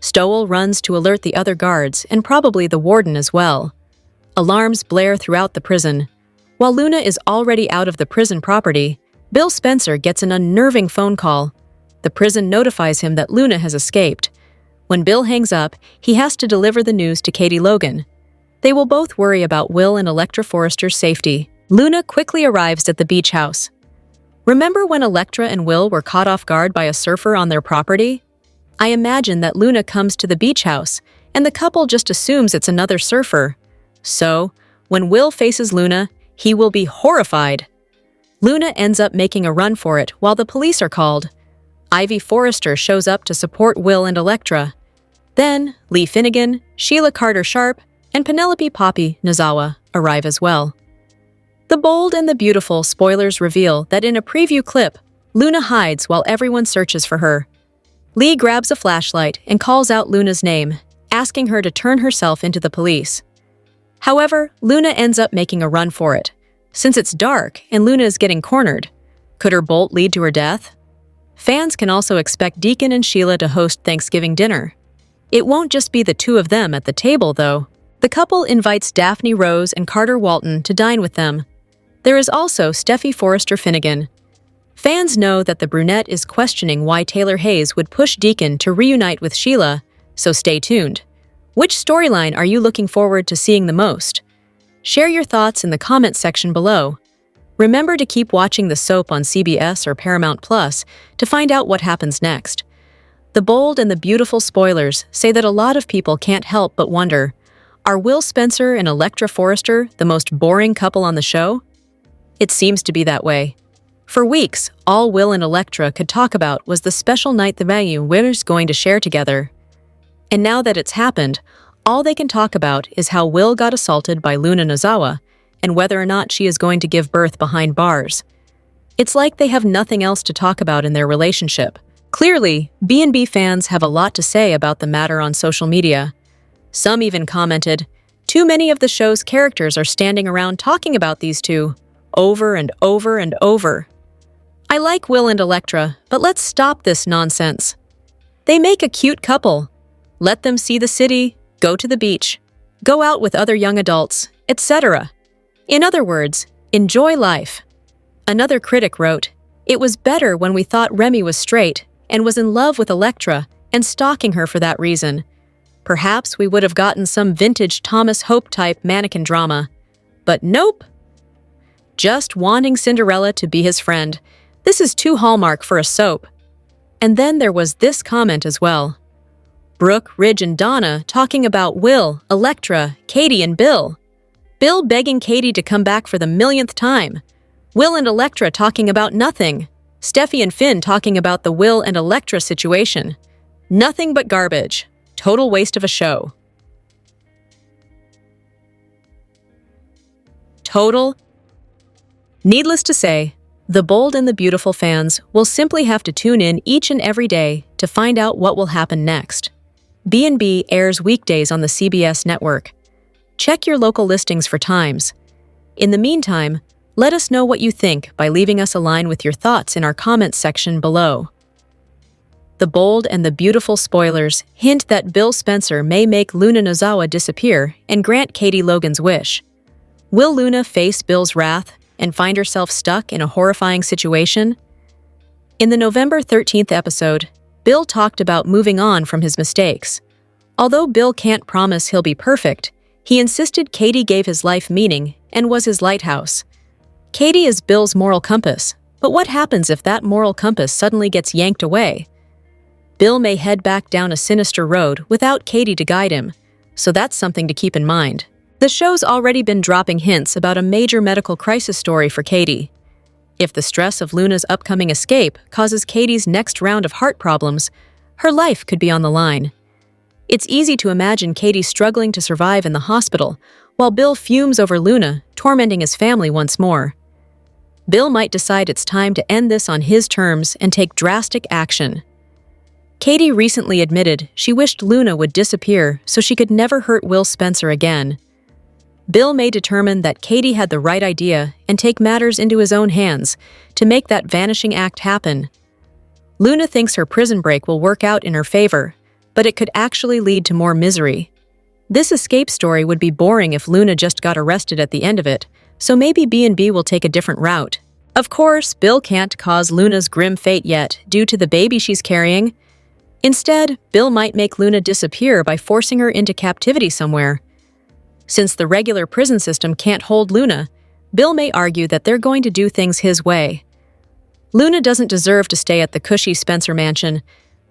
Stowell runs to alert the other guards and probably the warden as well. Alarms blare throughout the prison. While Luna is already out of the prison property, Bill Spencer gets an unnerving phone call. The prison notifies him that Luna has escaped. When Bill hangs up, he has to deliver the news to Katie Logan. They will both worry about Will and Electra Forrester's safety. Luna quickly arrives at the beach house. Remember when Electra and Will were caught off guard by a surfer on their property? I imagine that Luna comes to the beach house, and the couple just assumes it's another surfer. So, when Will faces Luna, he will be horrified. Luna ends up making a run for it while the police are called. Ivy Forrester shows up to support Will and Electra. Then, Lee Finnegan, Sheila Carter-Sharp, and Penelope Poppy Nozawa arrive as well. The Bold and the Beautiful spoilers reveal that in a preview clip, Luna hides while everyone searches for her. Lee grabs a flashlight and calls out Luna's name, asking her to turn herself into the police. However, Luna ends up making a run for it. Since it's dark and Luna is getting cornered, could her bolt lead to her death? Fans can also expect Deacon and Sheila to host Thanksgiving dinner. It won't just be the two of them at the table, though. The couple invites Daphne Rose and Carter Walton to dine with them. There is also Steffi Forrester Finnegan. Fans know that the brunette is questioning why Taylor Hayes would push Deacon to reunite with Sheila, so stay tuned. Which storyline are you looking forward to seeing the most? Share your thoughts in the comments section below. Remember to keep watching the soap on CBS or Paramount Plus to find out what happens next. The Bold and the Beautiful spoilers say that a lot of people can't help but wonder, are Will Spencer and Electra Forrester the most boring couple on the show? It seems to be that way. For weeks, all Will and Electra could talk about was the special night the venue were going to share together. And now that it's happened, all they can talk about is how Will got assaulted by Luna Nozawa and whether or not she is going to give birth behind bars. It's like they have nothing else to talk about in their relationship. Clearly, B&B fans have a lot to say about the matter on social media. Some even commented, "Too many of the show's characters are standing around talking about these two, over and over and over." I like Will and Electra, but let's stop this nonsense. They make a cute couple. Let them see the city, go to the beach, go out with other young adults, etc. In other words, enjoy life. Another critic wrote, "It was better when we thought Remy was straight and was in love with Electra and stalking her for that reason. Perhaps we would have gotten some vintage Thomas Hope-type mannequin drama. But nope! Just wanting Cinderella to be his friend. This is too Hallmark for a soap. And then there was this comment as well. Brooke, Ridge, and Donna talking about Will, Electra, Katie, and Bill. Bill begging Katie to come back for the millionth time. Will and Electra talking about nothing. Steffi and Finn talking about the Will and Electra situation. Nothing but garbage. Total waste of a show. Total. Needless to say, the Bold and the Beautiful fans will simply have to tune in each and every day to find out what will happen next. B&B airs weekdays on the CBS network. Check your local listings for times. In the meantime, let us know what you think by leaving us a line with your thoughts in our comments section below. The Bold and the Beautiful spoilers hint that Bill Spencer may make Luna Nozawa disappear and grant Katie Logan's wish. Will Luna face Bill's wrath and find herself stuck in a horrifying situation? In the November 13th episode, Bill talked about moving on from his mistakes. Although Bill can't promise he'll be perfect, he insisted Katie gave his life meaning and was his lighthouse. Katie is Bill's moral compass, but what happens if that moral compass suddenly gets yanked away? Bill may head back down a sinister road without Katie to guide him, so that's something to keep in mind. The show's already been dropping hints about a major medical crisis story for Katie. If the stress of Luna's upcoming escape causes Katie's next round of heart problems, her life could be on the line. It's easy to imagine Katie struggling to survive in the hospital, while Bill fumes over Luna, tormenting his family once more. Bill might decide it's time to end this on his terms and take drastic action. Katie recently admitted she wished Luna would disappear so she could never hurt Will Spencer again. Bill may determine that Katie had the right idea and take matters into his own hands to make that vanishing act happen. Luna thinks her prison break will work out in her favor, but it could actually lead to more misery. This escape story would be boring if Luna just got arrested at the end of it, so maybe B&B will take a different route. Of course, Bill can't cause Luna's grim fate yet due to the baby she's carrying. Instead, Bill might make Luna disappear by forcing her into captivity somewhere. Since the regular prison system can't hold Luna, Bill may argue that they're going to do things his way. Luna doesn't deserve to stay at the cushy Spencer mansion,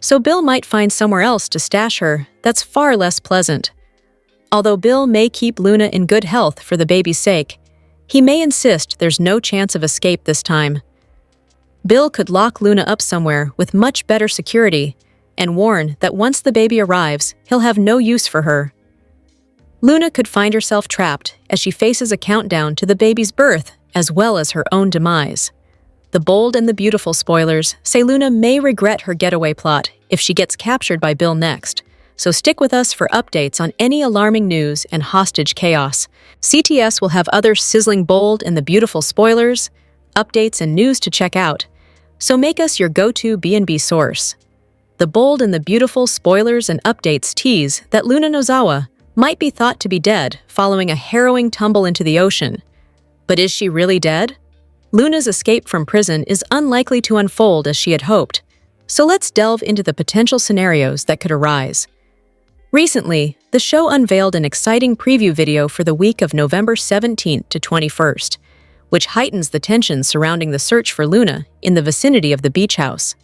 so Bill might find somewhere else to stash her that's far less pleasant. Although Bill may keep Luna in good health for the baby's sake, he may insist there's no chance of escape this time. Bill could lock Luna up somewhere with much better security and warn that once the baby arrives, he'll have no use for her. Luna could find herself trapped as she faces a countdown to the baby's birth as well as her own demise. The Bold and the Beautiful spoilers say Luna may regret her getaway plot if she gets captured by Bill next, so stick with us for updates on any alarming news and hostage chaos. CTS will have other sizzling Bold and the Beautiful spoilers, updates, and news to check out, so make us your go-to B&B source. The Bold and the Beautiful spoilers and updates tease that Luna Nozawa might be thought to be dead following a harrowing tumble into the ocean. But is she really dead? Luna's escape from prison is unlikely to unfold as she had hoped, so let's delve into the potential scenarios that could arise. Recently, the show unveiled an exciting preview video for the week of November 17th to 21st, which heightens the tension surrounding the search for Luna in the vicinity of the beach house.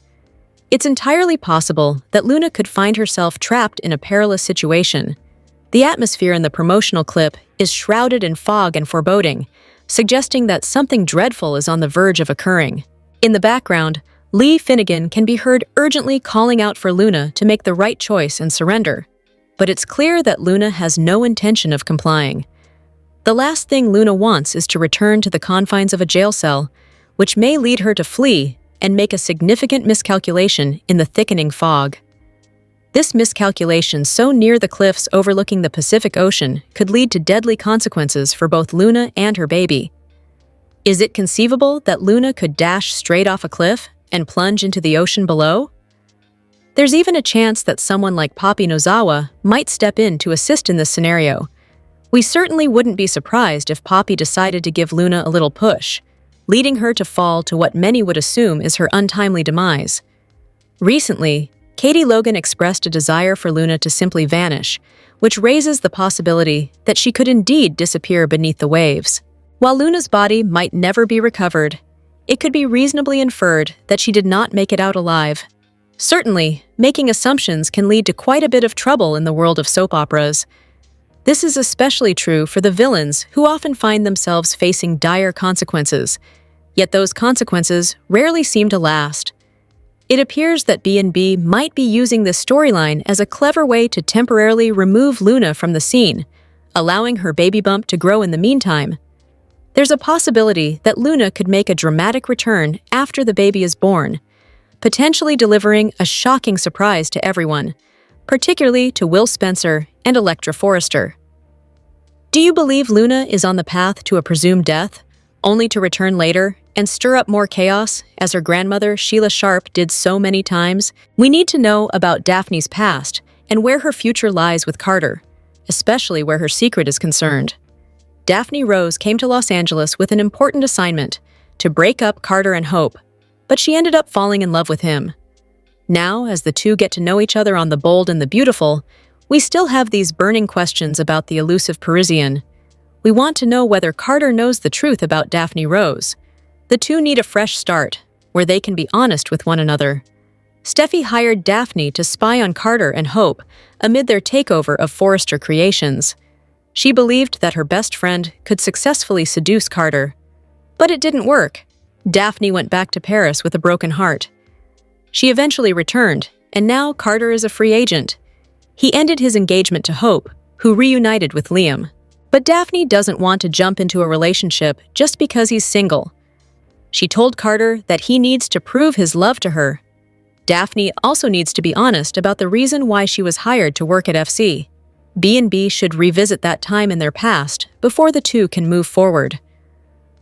It's entirely possible that Luna could find herself trapped in a perilous situation. The atmosphere in the promotional clip is shrouded in fog and foreboding, suggesting that something dreadful is on the verge of occurring. In the background, Lee Finnegan can be heard urgently calling out for Luna to make the right choice and surrender. But it's clear that Luna has no intention of complying. The last thing Luna wants is to return to the confines of a jail cell, which may lead her to flee and make a significant miscalculation in the thickening fog. This miscalculation so near the cliffs overlooking the Pacific Ocean could lead to deadly consequences for both Luna and her baby. Is it conceivable that Luna could dash straight off a cliff and plunge into the ocean below? There's even a chance that someone like Poppy Nozawa might step in to assist in this scenario. We certainly wouldn't be surprised if Poppy decided to give Luna a little push, leading her to fall to what many would assume is her untimely demise. Recently, Katie Logan expressed a desire for Luna to simply vanish, which raises the possibility that she could indeed disappear beneath the waves. While Luna's body might never be recovered, it could be reasonably inferred that she did not make it out alive. Certainly, making assumptions can lead to quite a bit of trouble in the world of soap operas. This is especially true for the villains who often find themselves facing dire consequences, yet those consequences rarely seem to last. It appears that B&B might be using this storyline as a clever way to temporarily remove Luna from the scene, allowing her baby bump to grow in the meantime. There's a possibility that Luna could make a dramatic return after the baby is born, potentially delivering a shocking surprise to everyone, particularly to Will Spencer and Elektra Forrester. Do you believe Luna is on the path to a presumed death, only to return later and stir up more chaos, as her grandmother Sheila Sharp did so many times? We need to know about Daphne's past and where her future lies with Carter, especially where her secret is concerned. Daphne Rose came to Los Angeles with an important assignment, to break up Carter and Hope, but she ended up falling in love with him. Now, as the two get to know each other on The Bold and the Beautiful, we still have these burning questions about the elusive Parisian. We want to know whether Carter knows the truth about Daphne Rose. The two need a fresh start, where they can be honest with one another. Steffi hired Daphne to spy on Carter and Hope amid their takeover of Forrester Creations. She believed that her best friend could successfully seduce Carter. But it didn't work. Daphne went back to Paris with a broken heart. She eventually returned, and now Carter is a free agent. He ended his engagement to Hope, who reunited with Liam. But Daphne doesn't want to jump into a relationship just because he's single. She told Carter that he needs to prove his love to her. Daphne also needs to be honest about the reason why she was hired to work at FC. B&B should revisit that time in their past before the two can move forward.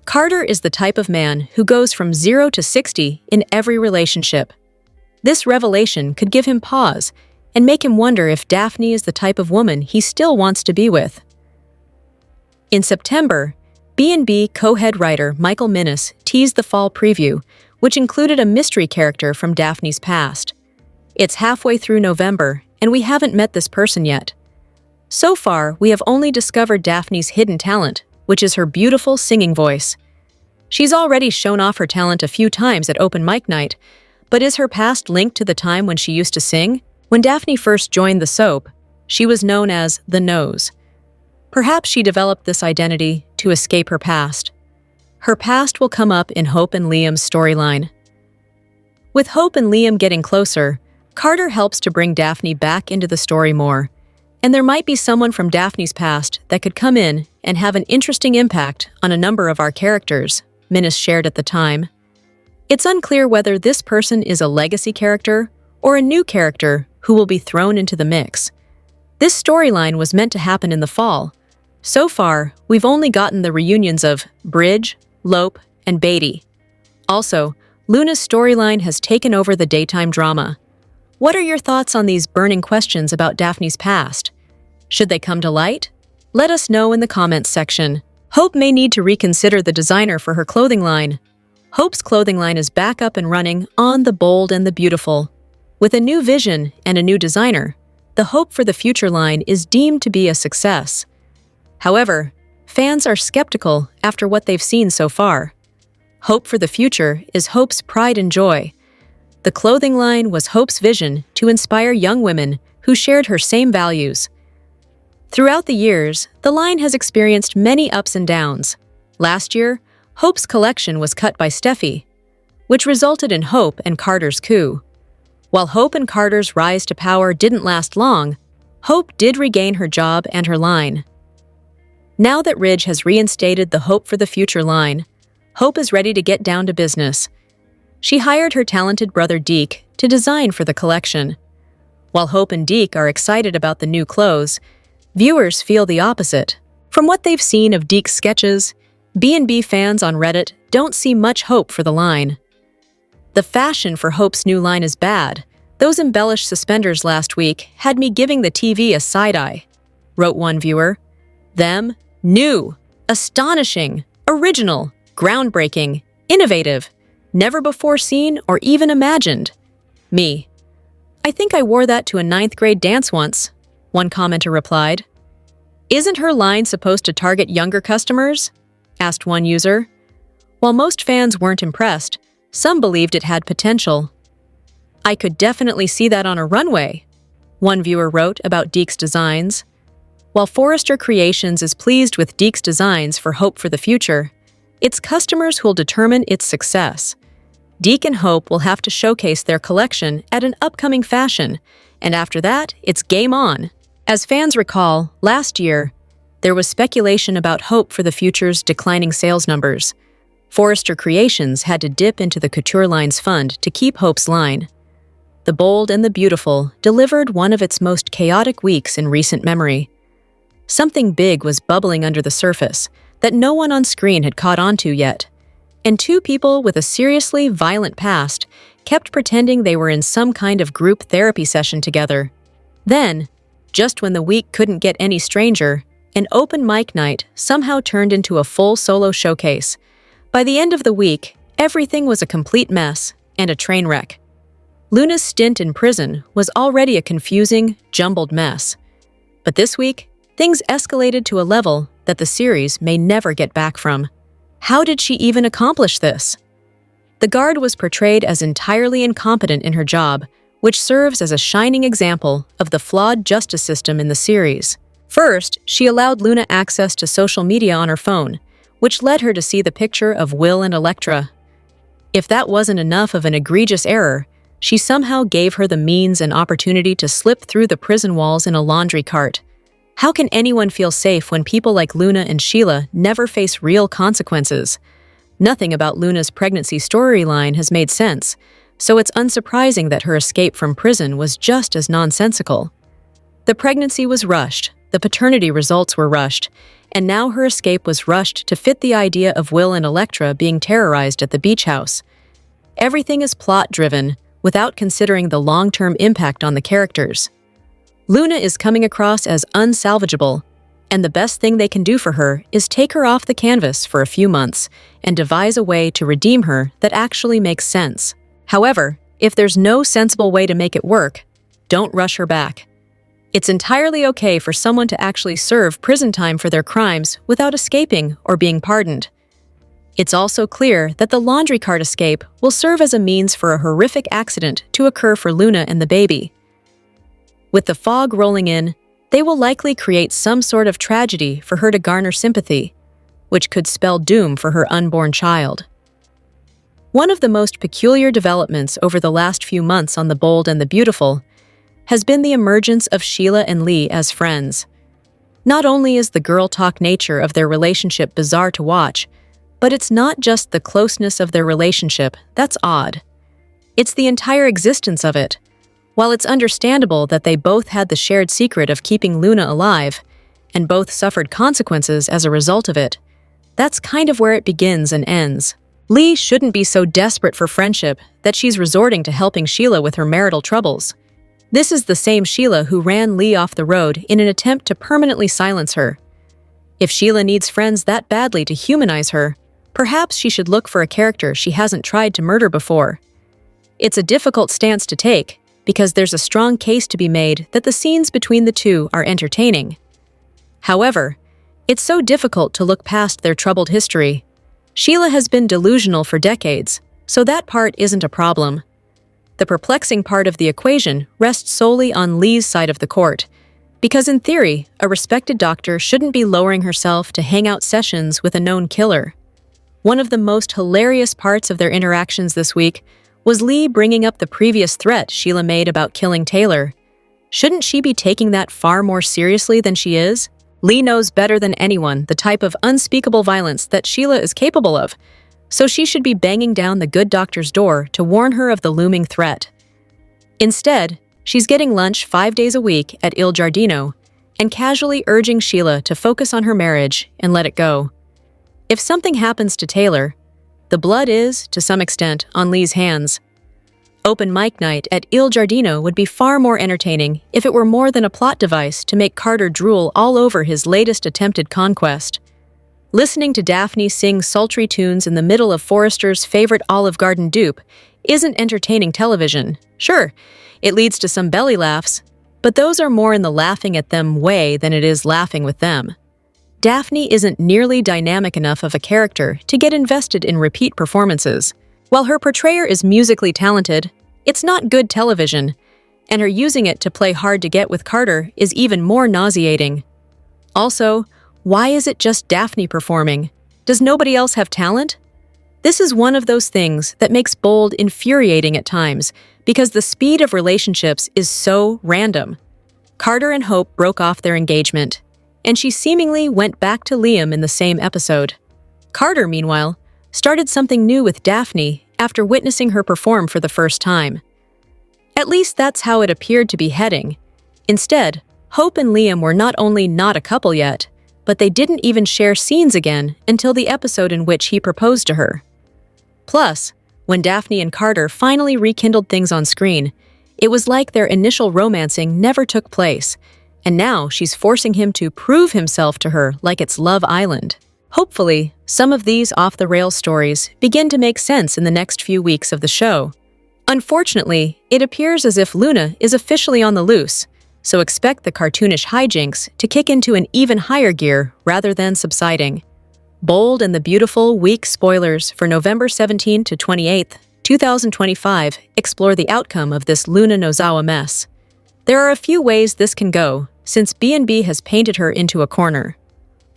Carter is the type of man who goes from 0 to 60 in every relationship. This revelation could give him pause and make him wonder if Daphne is the type of woman he still wants to be with. In September, B&B co-head writer Michael Minnis teased the fall preview, which included a mystery character from Daphne's past. It's halfway through November, and we haven't met this person yet. So far, we have only discovered Daphne's hidden talent, which is her beautiful singing voice. She's already shown off her talent a few times at open mic night, but is her past linked to the time when she used to sing? When Daphne first joined the soap, she was known as the Nose. Perhaps she developed this identity to escape her past. Her past will come up in Hope and Liam's storyline. With Hope and Liam getting closer, Carter helps to bring Daphne back into the story more, and there might be someone from Daphne's past that could come in and have an interesting impact on a number of our characters, Minnis shared at the time. It's unclear whether this person is a legacy character or a new character who will be thrown into the mix. This storyline was meant to happen in the fall. So far, we've only gotten the reunions of Bridge, Lope, and Beatty. Also, Luna's storyline has taken over the daytime drama. What are your thoughts on these burning questions about Daphne's past? Should they come to light? Let us know in the comments section. Hope may need to reconsider the designer for her clothing line. Hope's clothing line is back up and running on The Bold and the Beautiful. With a new vision and a new designer, the Hope for the Future line is deemed to be a success. However, fans are skeptical after what they've seen so far. Hope for the Future is Hope's pride and joy. The clothing line was Hope's vision to inspire young women who shared her same values. Throughout the years, the line has experienced many ups and downs. Last year, Hope's collection was cut by Steffi, which resulted in Hope and Carter's coup. While Hope and Carter's rise to power didn't last long, Hope did regain her job and her line. Now that Ridge has reinstated the Hope for the Future line, Hope is ready to get down to business. She hired her talented brother Deke to design for the collection. While Hope and Deke are excited about the new clothes, viewers feel the opposite. From what they've seen of Deke's sketches, B&B fans on Reddit don't see much hope for the line. The fashion for Hope's new line is bad. Those embellished suspenders last week had me giving the TV a side-eye, wrote one viewer. Them, new, astonishing, original, groundbreaking, innovative, never before seen or even imagined. Me. "I think I wore that to a ninth-grade dance once," one commenter replied. "Isn't her line supposed to target younger customers?" asked one user. While most fans weren't impressed, some believed it had potential. "I could definitely see that on a runway," one viewer wrote about Deke's designs. While Forrester Creations is pleased with Deke's designs for Hope for the future, it's customers who'll determine its success. Deke and Hope will have to showcase their collection at an upcoming fashion, and after that, it's game on. As fans recall, last year, there was speculation about Hope for the future's declining sales numbers. Forrester Creations had to dip into the couture line's fund to keep Hope's line. The Bold and the Beautiful delivered one of its most chaotic weeks in recent memory. Something big was bubbling under the surface that no one on screen had caught on to yet, and two people with a seriously violent past kept pretending they were in some kind of group therapy session together. Then, just when the week couldn't get any stranger, an open mic night somehow turned into a full solo showcase. By the end of the week, everything was a complete mess and a train wreck. Luna's stint in prison was already a confusing, jumbled mess. But this week, things escalated to a level that the series may never get back from. How did she even accomplish this? The guard was portrayed as entirely incompetent in her job, which serves as a shining example of the flawed justice system in the series. First, she allowed Luna access to social media on her phone, which led her to see the picture of Will and Elektra. If that wasn't enough of an egregious error, she somehow gave her the means and opportunity to slip through the prison walls in a laundry cart. How can anyone feel safe when people like Luna and Sheila never face real consequences? Nothing about Luna's pregnancy storyline has made sense, so it's unsurprising that her escape from prison was just as nonsensical. The pregnancy was rushed, the paternity results were rushed, and now her escape was rushed to fit the idea of Will and Elektra being terrorized at the beach house. Everything is plot-driven, without considering the long-term impact on the characters. Luna is coming across as unsalvageable, and the best thing they can do for her is take her off the canvas for a few months and devise a way to redeem her that actually makes sense. However, if there's no sensible way to make it work, don't rush her back. It's entirely okay for someone to actually serve prison time for their crimes without escaping or being pardoned. It's also clear that the laundry cart escape will serve as a means for a horrific accident to occur for Luna and the baby. With the fog rolling in, they will likely create some sort of tragedy for her to garner sympathy, which could spell doom for her unborn child. One of the most peculiar developments over the last few months on The Bold and the Beautiful has been the emergence of Sheila and Lee as friends. Not only is the girl talk nature of their relationship bizarre to watch, but it's not just the closeness of their relationship that's odd. It's the entire existence of it. While it's understandable that they both had the shared secret of keeping Luna alive, and both suffered consequences as a result of it, that's kind of where it begins and ends. Lee shouldn't be so desperate for friendship that she's resorting to helping Sheila with her marital troubles. This is the same Sheila who ran Lee off the road in an attempt to permanently silence her. If Sheila needs friends that badly to humanize her, perhaps she should look for a character she hasn't tried to murder before. It's a difficult stance to take, because there's a strong case to be made that the scenes between the two are entertaining. However, it's so difficult to look past their troubled history. Sheila has been delusional for decades, so that part isn't a problem. The perplexing part of the equation rests solely on Lee's side of the court, because in theory, a respected doctor shouldn't be lowering herself to hang out sessions with a known killer. One of the most hilarious parts of their interactions this week was Lee bringing up the previous threat Sheila made about killing Taylor. Shouldn't she be taking that far more seriously than she is? Lee knows better than anyone the type of unspeakable violence that Sheila is capable of, so she should be banging down the good doctor's door to warn her of the looming threat. Instead, she's getting lunch 5 days a week at Il Giardino and casually urging Sheila to focus on her marriage and let it go. If something happens to Taylor, the blood is, to some extent, on Lee's hands. Open mic night at Il Giardino would be far more entertaining if it were more than a plot device to make Carter drool all over his latest attempted conquest. Listening to Daphne sing sultry tunes in the middle of Forrester's favorite Olive Garden dupe isn't entertaining television. Sure, It leads to some belly laughs, but those are more in the laughing at them way than it is laughing with them. Daphne isn't nearly dynamic enough of a character to get invested in repeat performances. While her portrayer is musically talented, it's not good television, and her using it to play hard to get with Carter is even more nauseating. Also, why is it just Daphne performing? Does nobody else have talent? This is one of those things that makes Bold infuriating at times because the speed of relationships is so random. Carter and Hope broke off their engagement, and she seemingly went back to Liam in the same episode. Carter, meanwhile, started something new with Daphne after witnessing her perform for the first time. At least that's how it appeared to be heading. Instead, Hope and Liam were not only not a couple yet, but they didn't even share scenes again until the episode in which he proposed to her. Plus, when Daphne and Carter finally rekindled things on screen, it was like their initial romancing never took place, and now she's forcing him to prove himself to her like it's Love Island. Hopefully, some of these off-the-rails stories begin to make sense in the next few weeks of the show. Unfortunately, it appears as if Luna is officially on the loose, so expect the cartoonish hijinks to kick into an even higher gear rather than subsiding. Bold and the Beautiful week spoilers for November 17 to 28, 2025 explore the outcome of this Luna Nozawa mess. There are a few ways this can go, since B&B has painted her into a corner.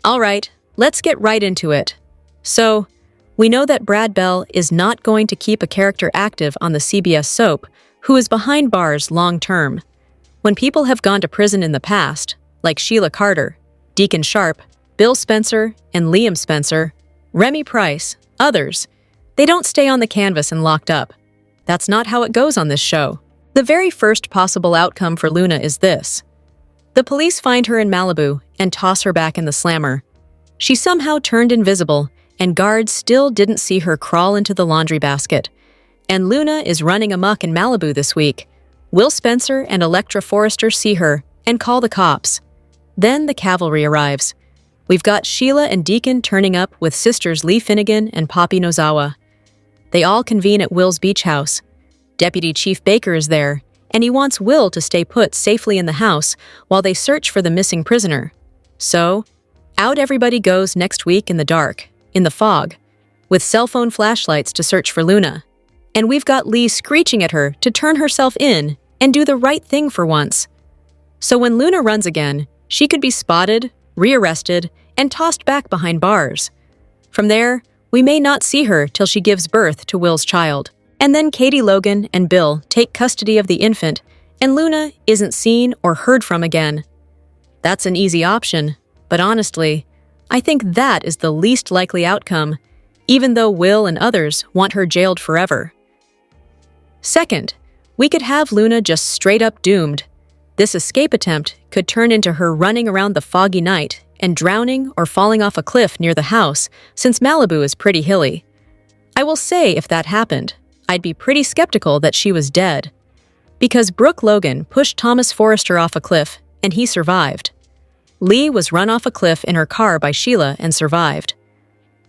Alright, let's get right into it. So, we know that Brad Bell is not going to keep a character active on the CBS soap who is behind bars long-term. When people have gone to prison in the past, like Sheila Carter, Deacon Sharp, Bill Spencer, and Liam Spencer, Remy Price, others, they don't stay on the canvas and locked up. That's not how it goes on this show. The very first possible outcome for Luna is this. The police find her in Malibu and toss her back in the slammer. She somehow turned invisible, and guards still didn't see her crawl into the laundry basket. And Luna is running amok in Malibu this week. Will Spencer and Electra Forrester see her and call the cops. Then the cavalry arrives. We've got Sheila and Deacon turning up with sisters Lee Finnegan and Poppy Nozawa. They all convene at Will's beach house. Deputy Chief Baker is there, and he wants Will to stay put safely in the house while they search for the missing prisoner. So, out everybody goes next week in the dark, in the fog, with cell phone flashlights to search for Luna. And we've got Lee screeching at her to turn herself in and do the right thing for once. So when Luna runs again, she could be spotted, rearrested, and tossed back behind bars. From there, we may not see her till she gives birth to Will's child. And then Katie Logan and Bill take custody of the infant, and Luna isn't seen or heard from again. That's an easy option, but honestly, I think that is the least likely outcome, even though Will and others want her jailed forever. Second, we could have Luna just straight up doomed. This escape attempt could turn into her running around the foggy night and drowning or falling off a cliff near the house, since Malibu is pretty hilly. I will say if that happened, I'd be pretty skeptical that she was dead. Because Brooke Logan pushed Thomas Forrester off a cliff, and he survived. Lee was run off a cliff in her car by Sheila and survived.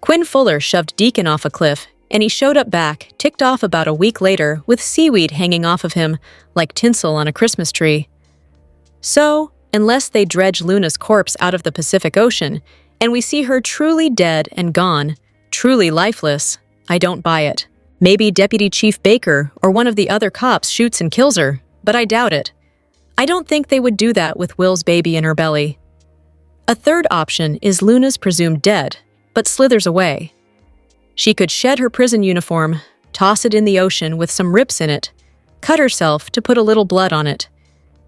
Quinn Fuller shoved Deacon off a cliff, and he showed up back, ticked off about a week later with seaweed hanging off of him like tinsel on a Christmas tree. So, unless they dredge Luna's corpse out of the Pacific Ocean, and we see her truly dead and gone, truly lifeless, I don't buy it. Maybe Deputy Chief Baker or one of the other cops shoots and kills her, but I doubt it. I don't think they would do that with Will's baby in her belly. A third option is Luna's presumed dead, but slithers away. She could shed her prison uniform, toss it in the ocean with some rips in it, cut herself to put a little blood on it,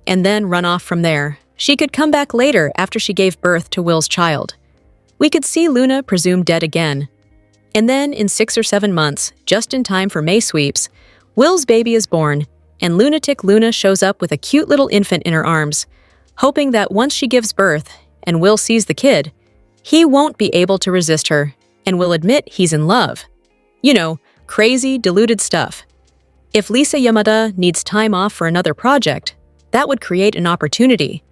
and then run off from there. She could come back later after she gave birth to Will's child. We could see Luna presumed dead again. And then, in 6 or 7 months, just in time for May sweeps, Will's baby is born, and lunatic Luna shows up with a cute little infant in her arms, hoping that once she gives birth and Will sees the kid, he won't be able to resist her and will admit he's in love. You know, crazy, deluded stuff. If Lisa Yamada needs time off for another project, that would create an opportunity.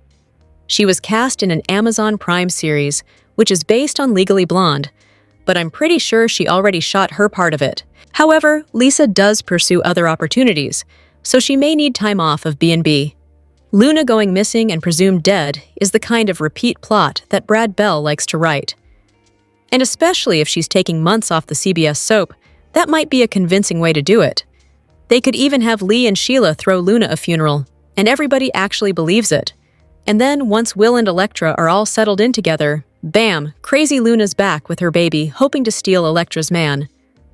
She was cast in an Amazon Prime series, which is based on Legally Blonde, but I'm pretty sure she already shot her part of it. However, Lisa does pursue other opportunities, so she may need time off of B&B. Luna going missing and presumed dead is the kind of repeat plot that Brad Bell likes to write. And especially if she's taking months off the CBS soap, that might be a convincing way to do it. They could even have Lee and Sheila throw Luna a funeral, and everybody actually believes it. And then, once Will and Elektra are all settled in together, bam, crazy Luna's back with her baby, hoping to steal Elektra's man.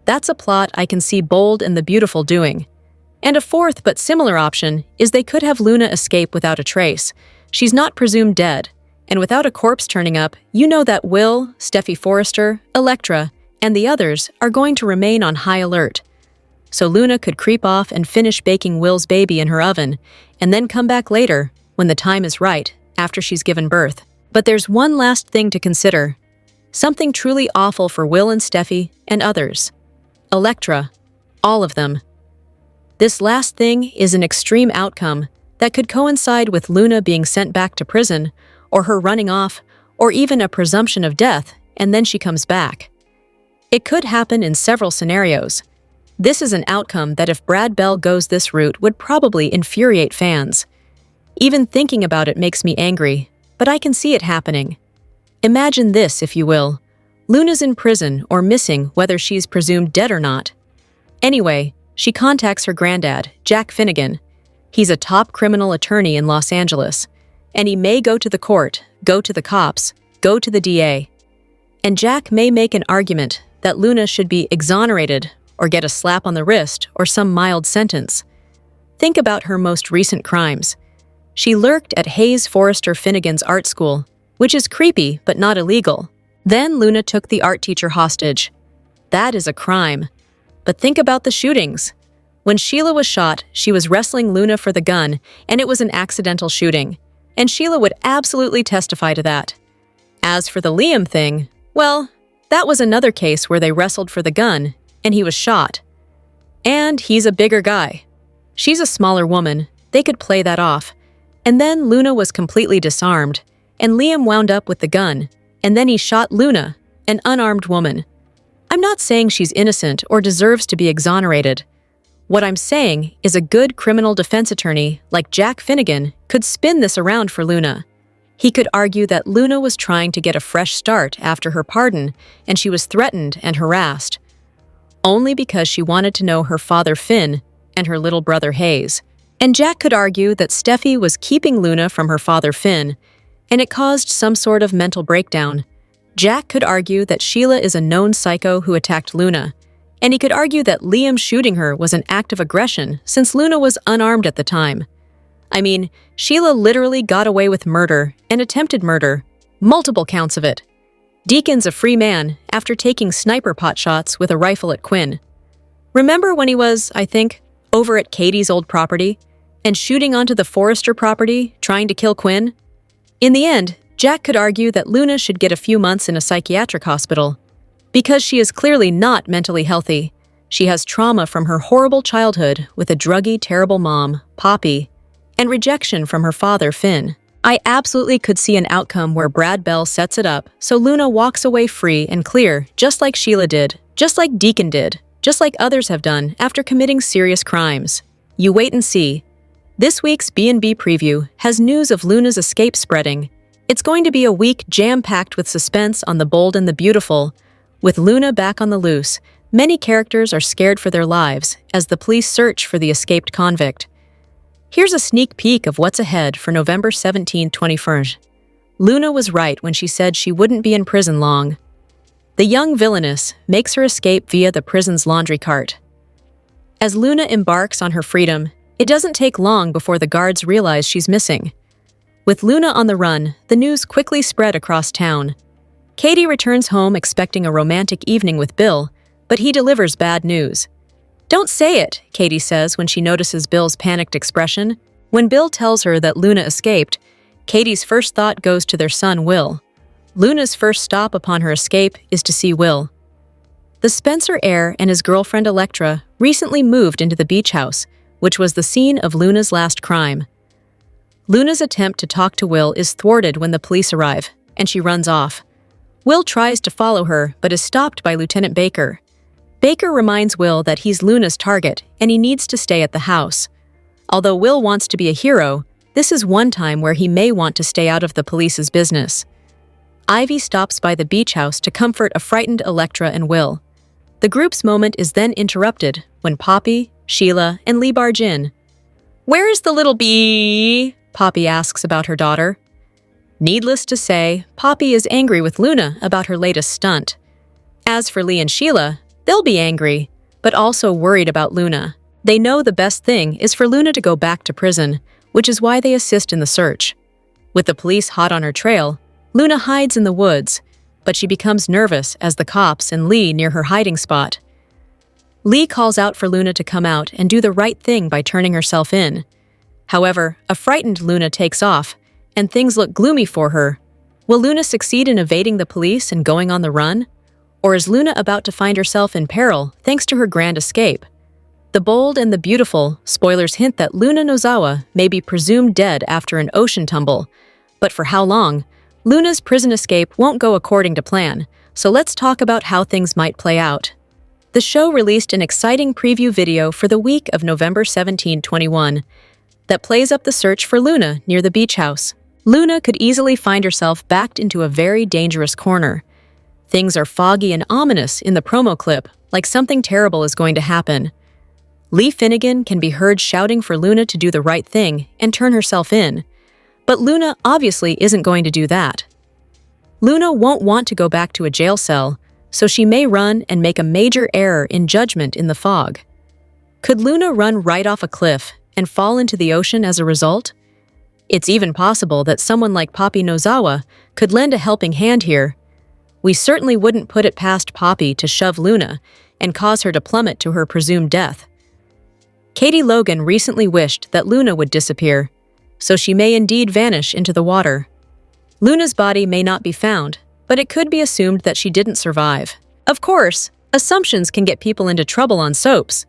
That's a plot I can see Bold and the Beautiful doing. And a fourth but similar option is they could have Luna escape without a trace. She's not presumed dead, and without a corpse turning up, you know that Will, Steffi Forrester, Elektra, and the others are going to remain on high alert. So Luna could creep off and finish baking Will's baby in her oven, and then come back later, when the time is right, after she's given birth. But there's one last thing to consider. Something truly awful for Will and Steffi and others. Elektra. All of them. This last thing is an extreme outcome that could coincide with Luna being sent back to prison, or her running off, or even a presumption of death, and then she comes back. It could happen in several scenarios. This is an outcome that if Brad Bell goes this route would probably infuriate fans. Even thinking about it makes me angry, but I can see it happening. Imagine this, if you will. Luna's in prison or missing whether she's presumed dead or not. Anyway, she contacts her granddad, Jack Finnegan. He's a top criminal attorney in Los Angeles, and he may go to the court, go to the cops, go to the DA. And Jack may make an argument that Luna should be exonerated or get a slap on the wrist or some mild sentence. Think about her most recent crimes. She lurked at Hayes Forrester Finnegan's art school, which is creepy but not illegal. Then Luna took the art teacher hostage. That is a crime. But think about the shootings. When Sheila was shot, she was wrestling Luna for the gun, and it was an accidental shooting. And Sheila would absolutely testify to that. As for the Liam thing, well, that was another case where they wrestled for the gun, and he was shot. And he's a bigger guy. She's a smaller woman. They could play that off. And then Luna was completely disarmed, and Liam wound up with the gun, and then he shot Luna, an unarmed woman. I'm not saying she's innocent or deserves to be exonerated. What I'm saying is a good criminal defense attorney like Jack Finnegan could spin this around for Luna. He could argue that Luna was trying to get a fresh start after her pardon, and she was threatened and harassed, only because she wanted to know her father Finn and her little brother Hayes. And Jack could argue that Steffi was keeping Luna from her father Finn, and it caused some sort of mental breakdown. Jack could argue that Sheila is a known psycho who attacked Luna, and he could argue that Liam shooting her was an act of aggression since Luna was unarmed at the time. I mean, Sheila literally got away with murder and attempted murder, multiple counts of it. Deacon's a free man after taking sniper pot shots with a rifle at Quinn. Remember when he was, I think, over at Katie's old property and shooting onto the Forrester property, trying to kill Quinn? In the end, Jack could argue that Luna should get a few months in a psychiatric hospital because she is clearly not mentally healthy. She has trauma from her horrible childhood with a druggy, terrible mom, Poppy, and rejection from her father, Finn. I absolutely could see an outcome where Brad Bell sets it up so Luna walks away free and clear, just like Sheila did, just like Deacon did, just like others have done after committing serious crimes. You wait and see. This week's B&B preview has news of Luna's escape spreading. It's going to be a week jam-packed with suspense on the Bold and the Beautiful. With Luna back on the loose, many characters are scared for their lives as the police search for the escaped convict. Here's a sneak peek of what's ahead for November 17, 2021. Luna was right when she said she wouldn't be in prison long. The young villainess makes her escape via the prison's laundry cart. As Luna embarks on her freedom, it doesn't take long before the guards realize she's missing. With Luna on the run, the news quickly spread across town. Katie returns home expecting a romantic evening with Bill, but he delivers bad news. "Don't say it," Katie says when she notices Bill's panicked expression. When Bill tells her that Luna escaped, Katie's first thought goes to their son, Will. Luna's first stop upon her escape is to see Will. The Spencer heir and his girlfriend Elektra recently moved into the beach house, which was the scene of Luna's last crime. Luna's attempt to talk to Will is thwarted when the police arrive, and she runs off. Will tries to follow her, but is stopped by Lieutenant Baker. Baker reminds Will that he's Luna's target, and he needs to stay at the house. Although Will wants to be a hero, this is one time where he may want to stay out of the police's business. Ivy stops by the beach house to comfort a frightened Electra and Will. The group's moment is then interrupted when Poppy, Sheila, and Lee barge in. "Where is the little bee?" Poppy asks about her daughter. Needless to say, Poppy is angry with Luna about her latest stunt. As for Lee and Sheila, they'll be angry, but also worried about Luna. They know the best thing is for Luna to go back to prison, which is why they assist in the search. With the police hot on her trail, Luna hides in the woods, but she becomes nervous as the cops and Lee near her hiding spot. Lee calls out for Luna to come out and do the right thing by turning herself in. However, a frightened Luna takes off, and things look gloomy for her. Will Luna succeed in evading the police and going on the run? Or is Luna about to find herself in peril thanks to her grand escape? The Bold and the Beautiful spoilers hint that Luna Nozawa may be presumed dead after an ocean tumble. But for how long? Luna's prison escape won't go according to plan, so let's talk about how things might play out. The show released an exciting preview video for the week of November 17, 2021 that plays up the search for Luna near the beach house. Luna could easily find herself backed into a very dangerous corner. Things are foggy and ominous in the promo clip, like something terrible is going to happen. Lee Finnegan can be heard shouting for Luna to do the right thing and turn herself in. But Luna obviously isn't going to do that. Luna won't want to go back to a jail cell, so she may run and make a major error in judgment in the fog. Could Luna run right off a cliff and fall into the ocean as a result? It's even possible that someone like Poppy Nozawa could lend a helping hand here. We certainly wouldn't put it past Poppy to shove Luna and cause her to plummet to her presumed death. Katie Logan recently wished that Luna would disappear, so she may indeed vanish into the water. Luna's body may not be found, but it could be assumed that she didn't survive. Of course, assumptions can get people into trouble on soaps.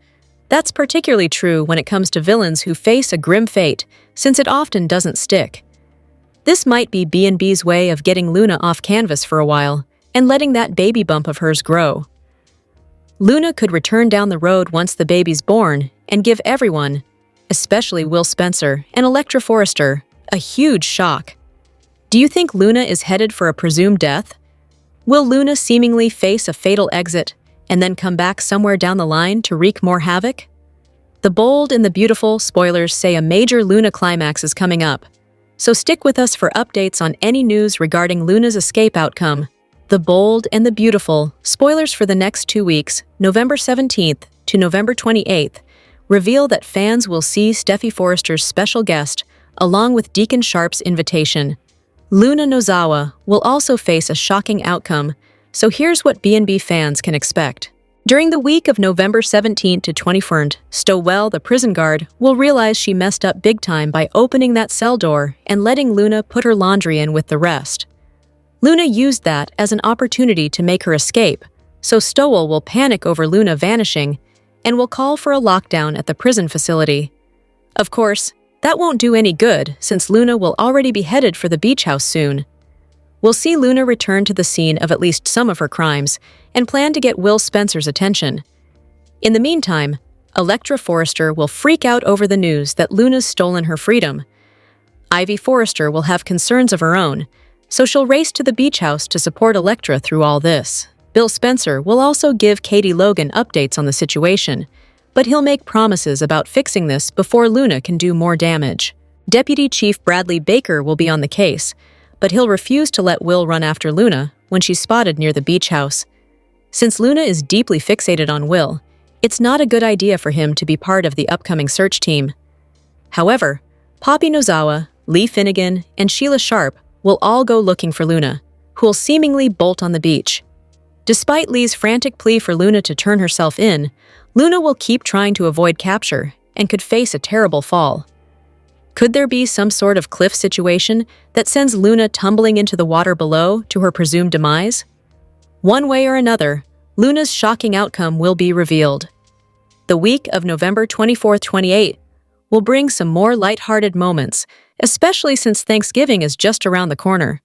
That's particularly true when it comes to villains who face a grim fate, since it often doesn't stick. This might be B&B's way of getting Luna off canvas for a while and letting that baby bump of hers grow. Luna could return down the road once the baby's born and give everyone, especially Will Spencer and Electra Forrester, a huge shock. Do you think Luna is headed for a presumed death? Will Luna seemingly face a fatal exit and then come back somewhere down the line to wreak more havoc? The Bold and the Beautiful spoilers say a major Luna climax is coming up, so stick with us for updates on any news regarding Luna's escape outcome. The Bold and the Beautiful spoilers for the next 2 weeks, November 17th to November 28th, reveal that fans will see Steffi Forrester's special guest along with Deacon Sharp's invitation. Luna Nozawa will also face a shocking outcome, so here's what B&B fans can expect. During the week of November 17th to 21st, Stowell, the prison guard, will realize she messed up big time by opening that cell door and letting Luna put her laundry in with the rest. Luna used that as an opportunity to make her escape, so Stowell will panic over Luna vanishing and will call for a lockdown at the prison facility. Of course, that won't do any good since Luna will already be headed for the beach house soon. We'll see Luna return to the scene of at least some of her crimes and plan to get Will Spencer's attention. In the meantime, Electra Forrester will freak out over the news that Luna's stolen her freedom. Ivy Forrester will have concerns of her own, so she'll race to the beach house to support Electra through all this. Bill Spencer will also give Katie Logan updates on the situation, but he'll make promises about fixing this before Luna can do more damage. Deputy Chief Bradley Baker will be on the case, but he'll refuse to let Will run after Luna when she's spotted near the beach house. Since Luna is deeply fixated on Will, it's not a good idea for him to be part of the upcoming search team. However, Poppy Nozawa, Lee Finnegan, and Sheila Sharp will all go looking for Luna, who'll seemingly bolt on the beach. Despite Lee's frantic plea for Luna to turn herself in, Luna will keep trying to avoid capture and could face a terrible fall. Could there be some sort of cliff situation that sends Luna tumbling into the water below to her presumed demise? One way or another, Luna's shocking outcome will be revealed. The week of November 24-28 will bring some more lighthearted moments, especially since Thanksgiving is just around the corner.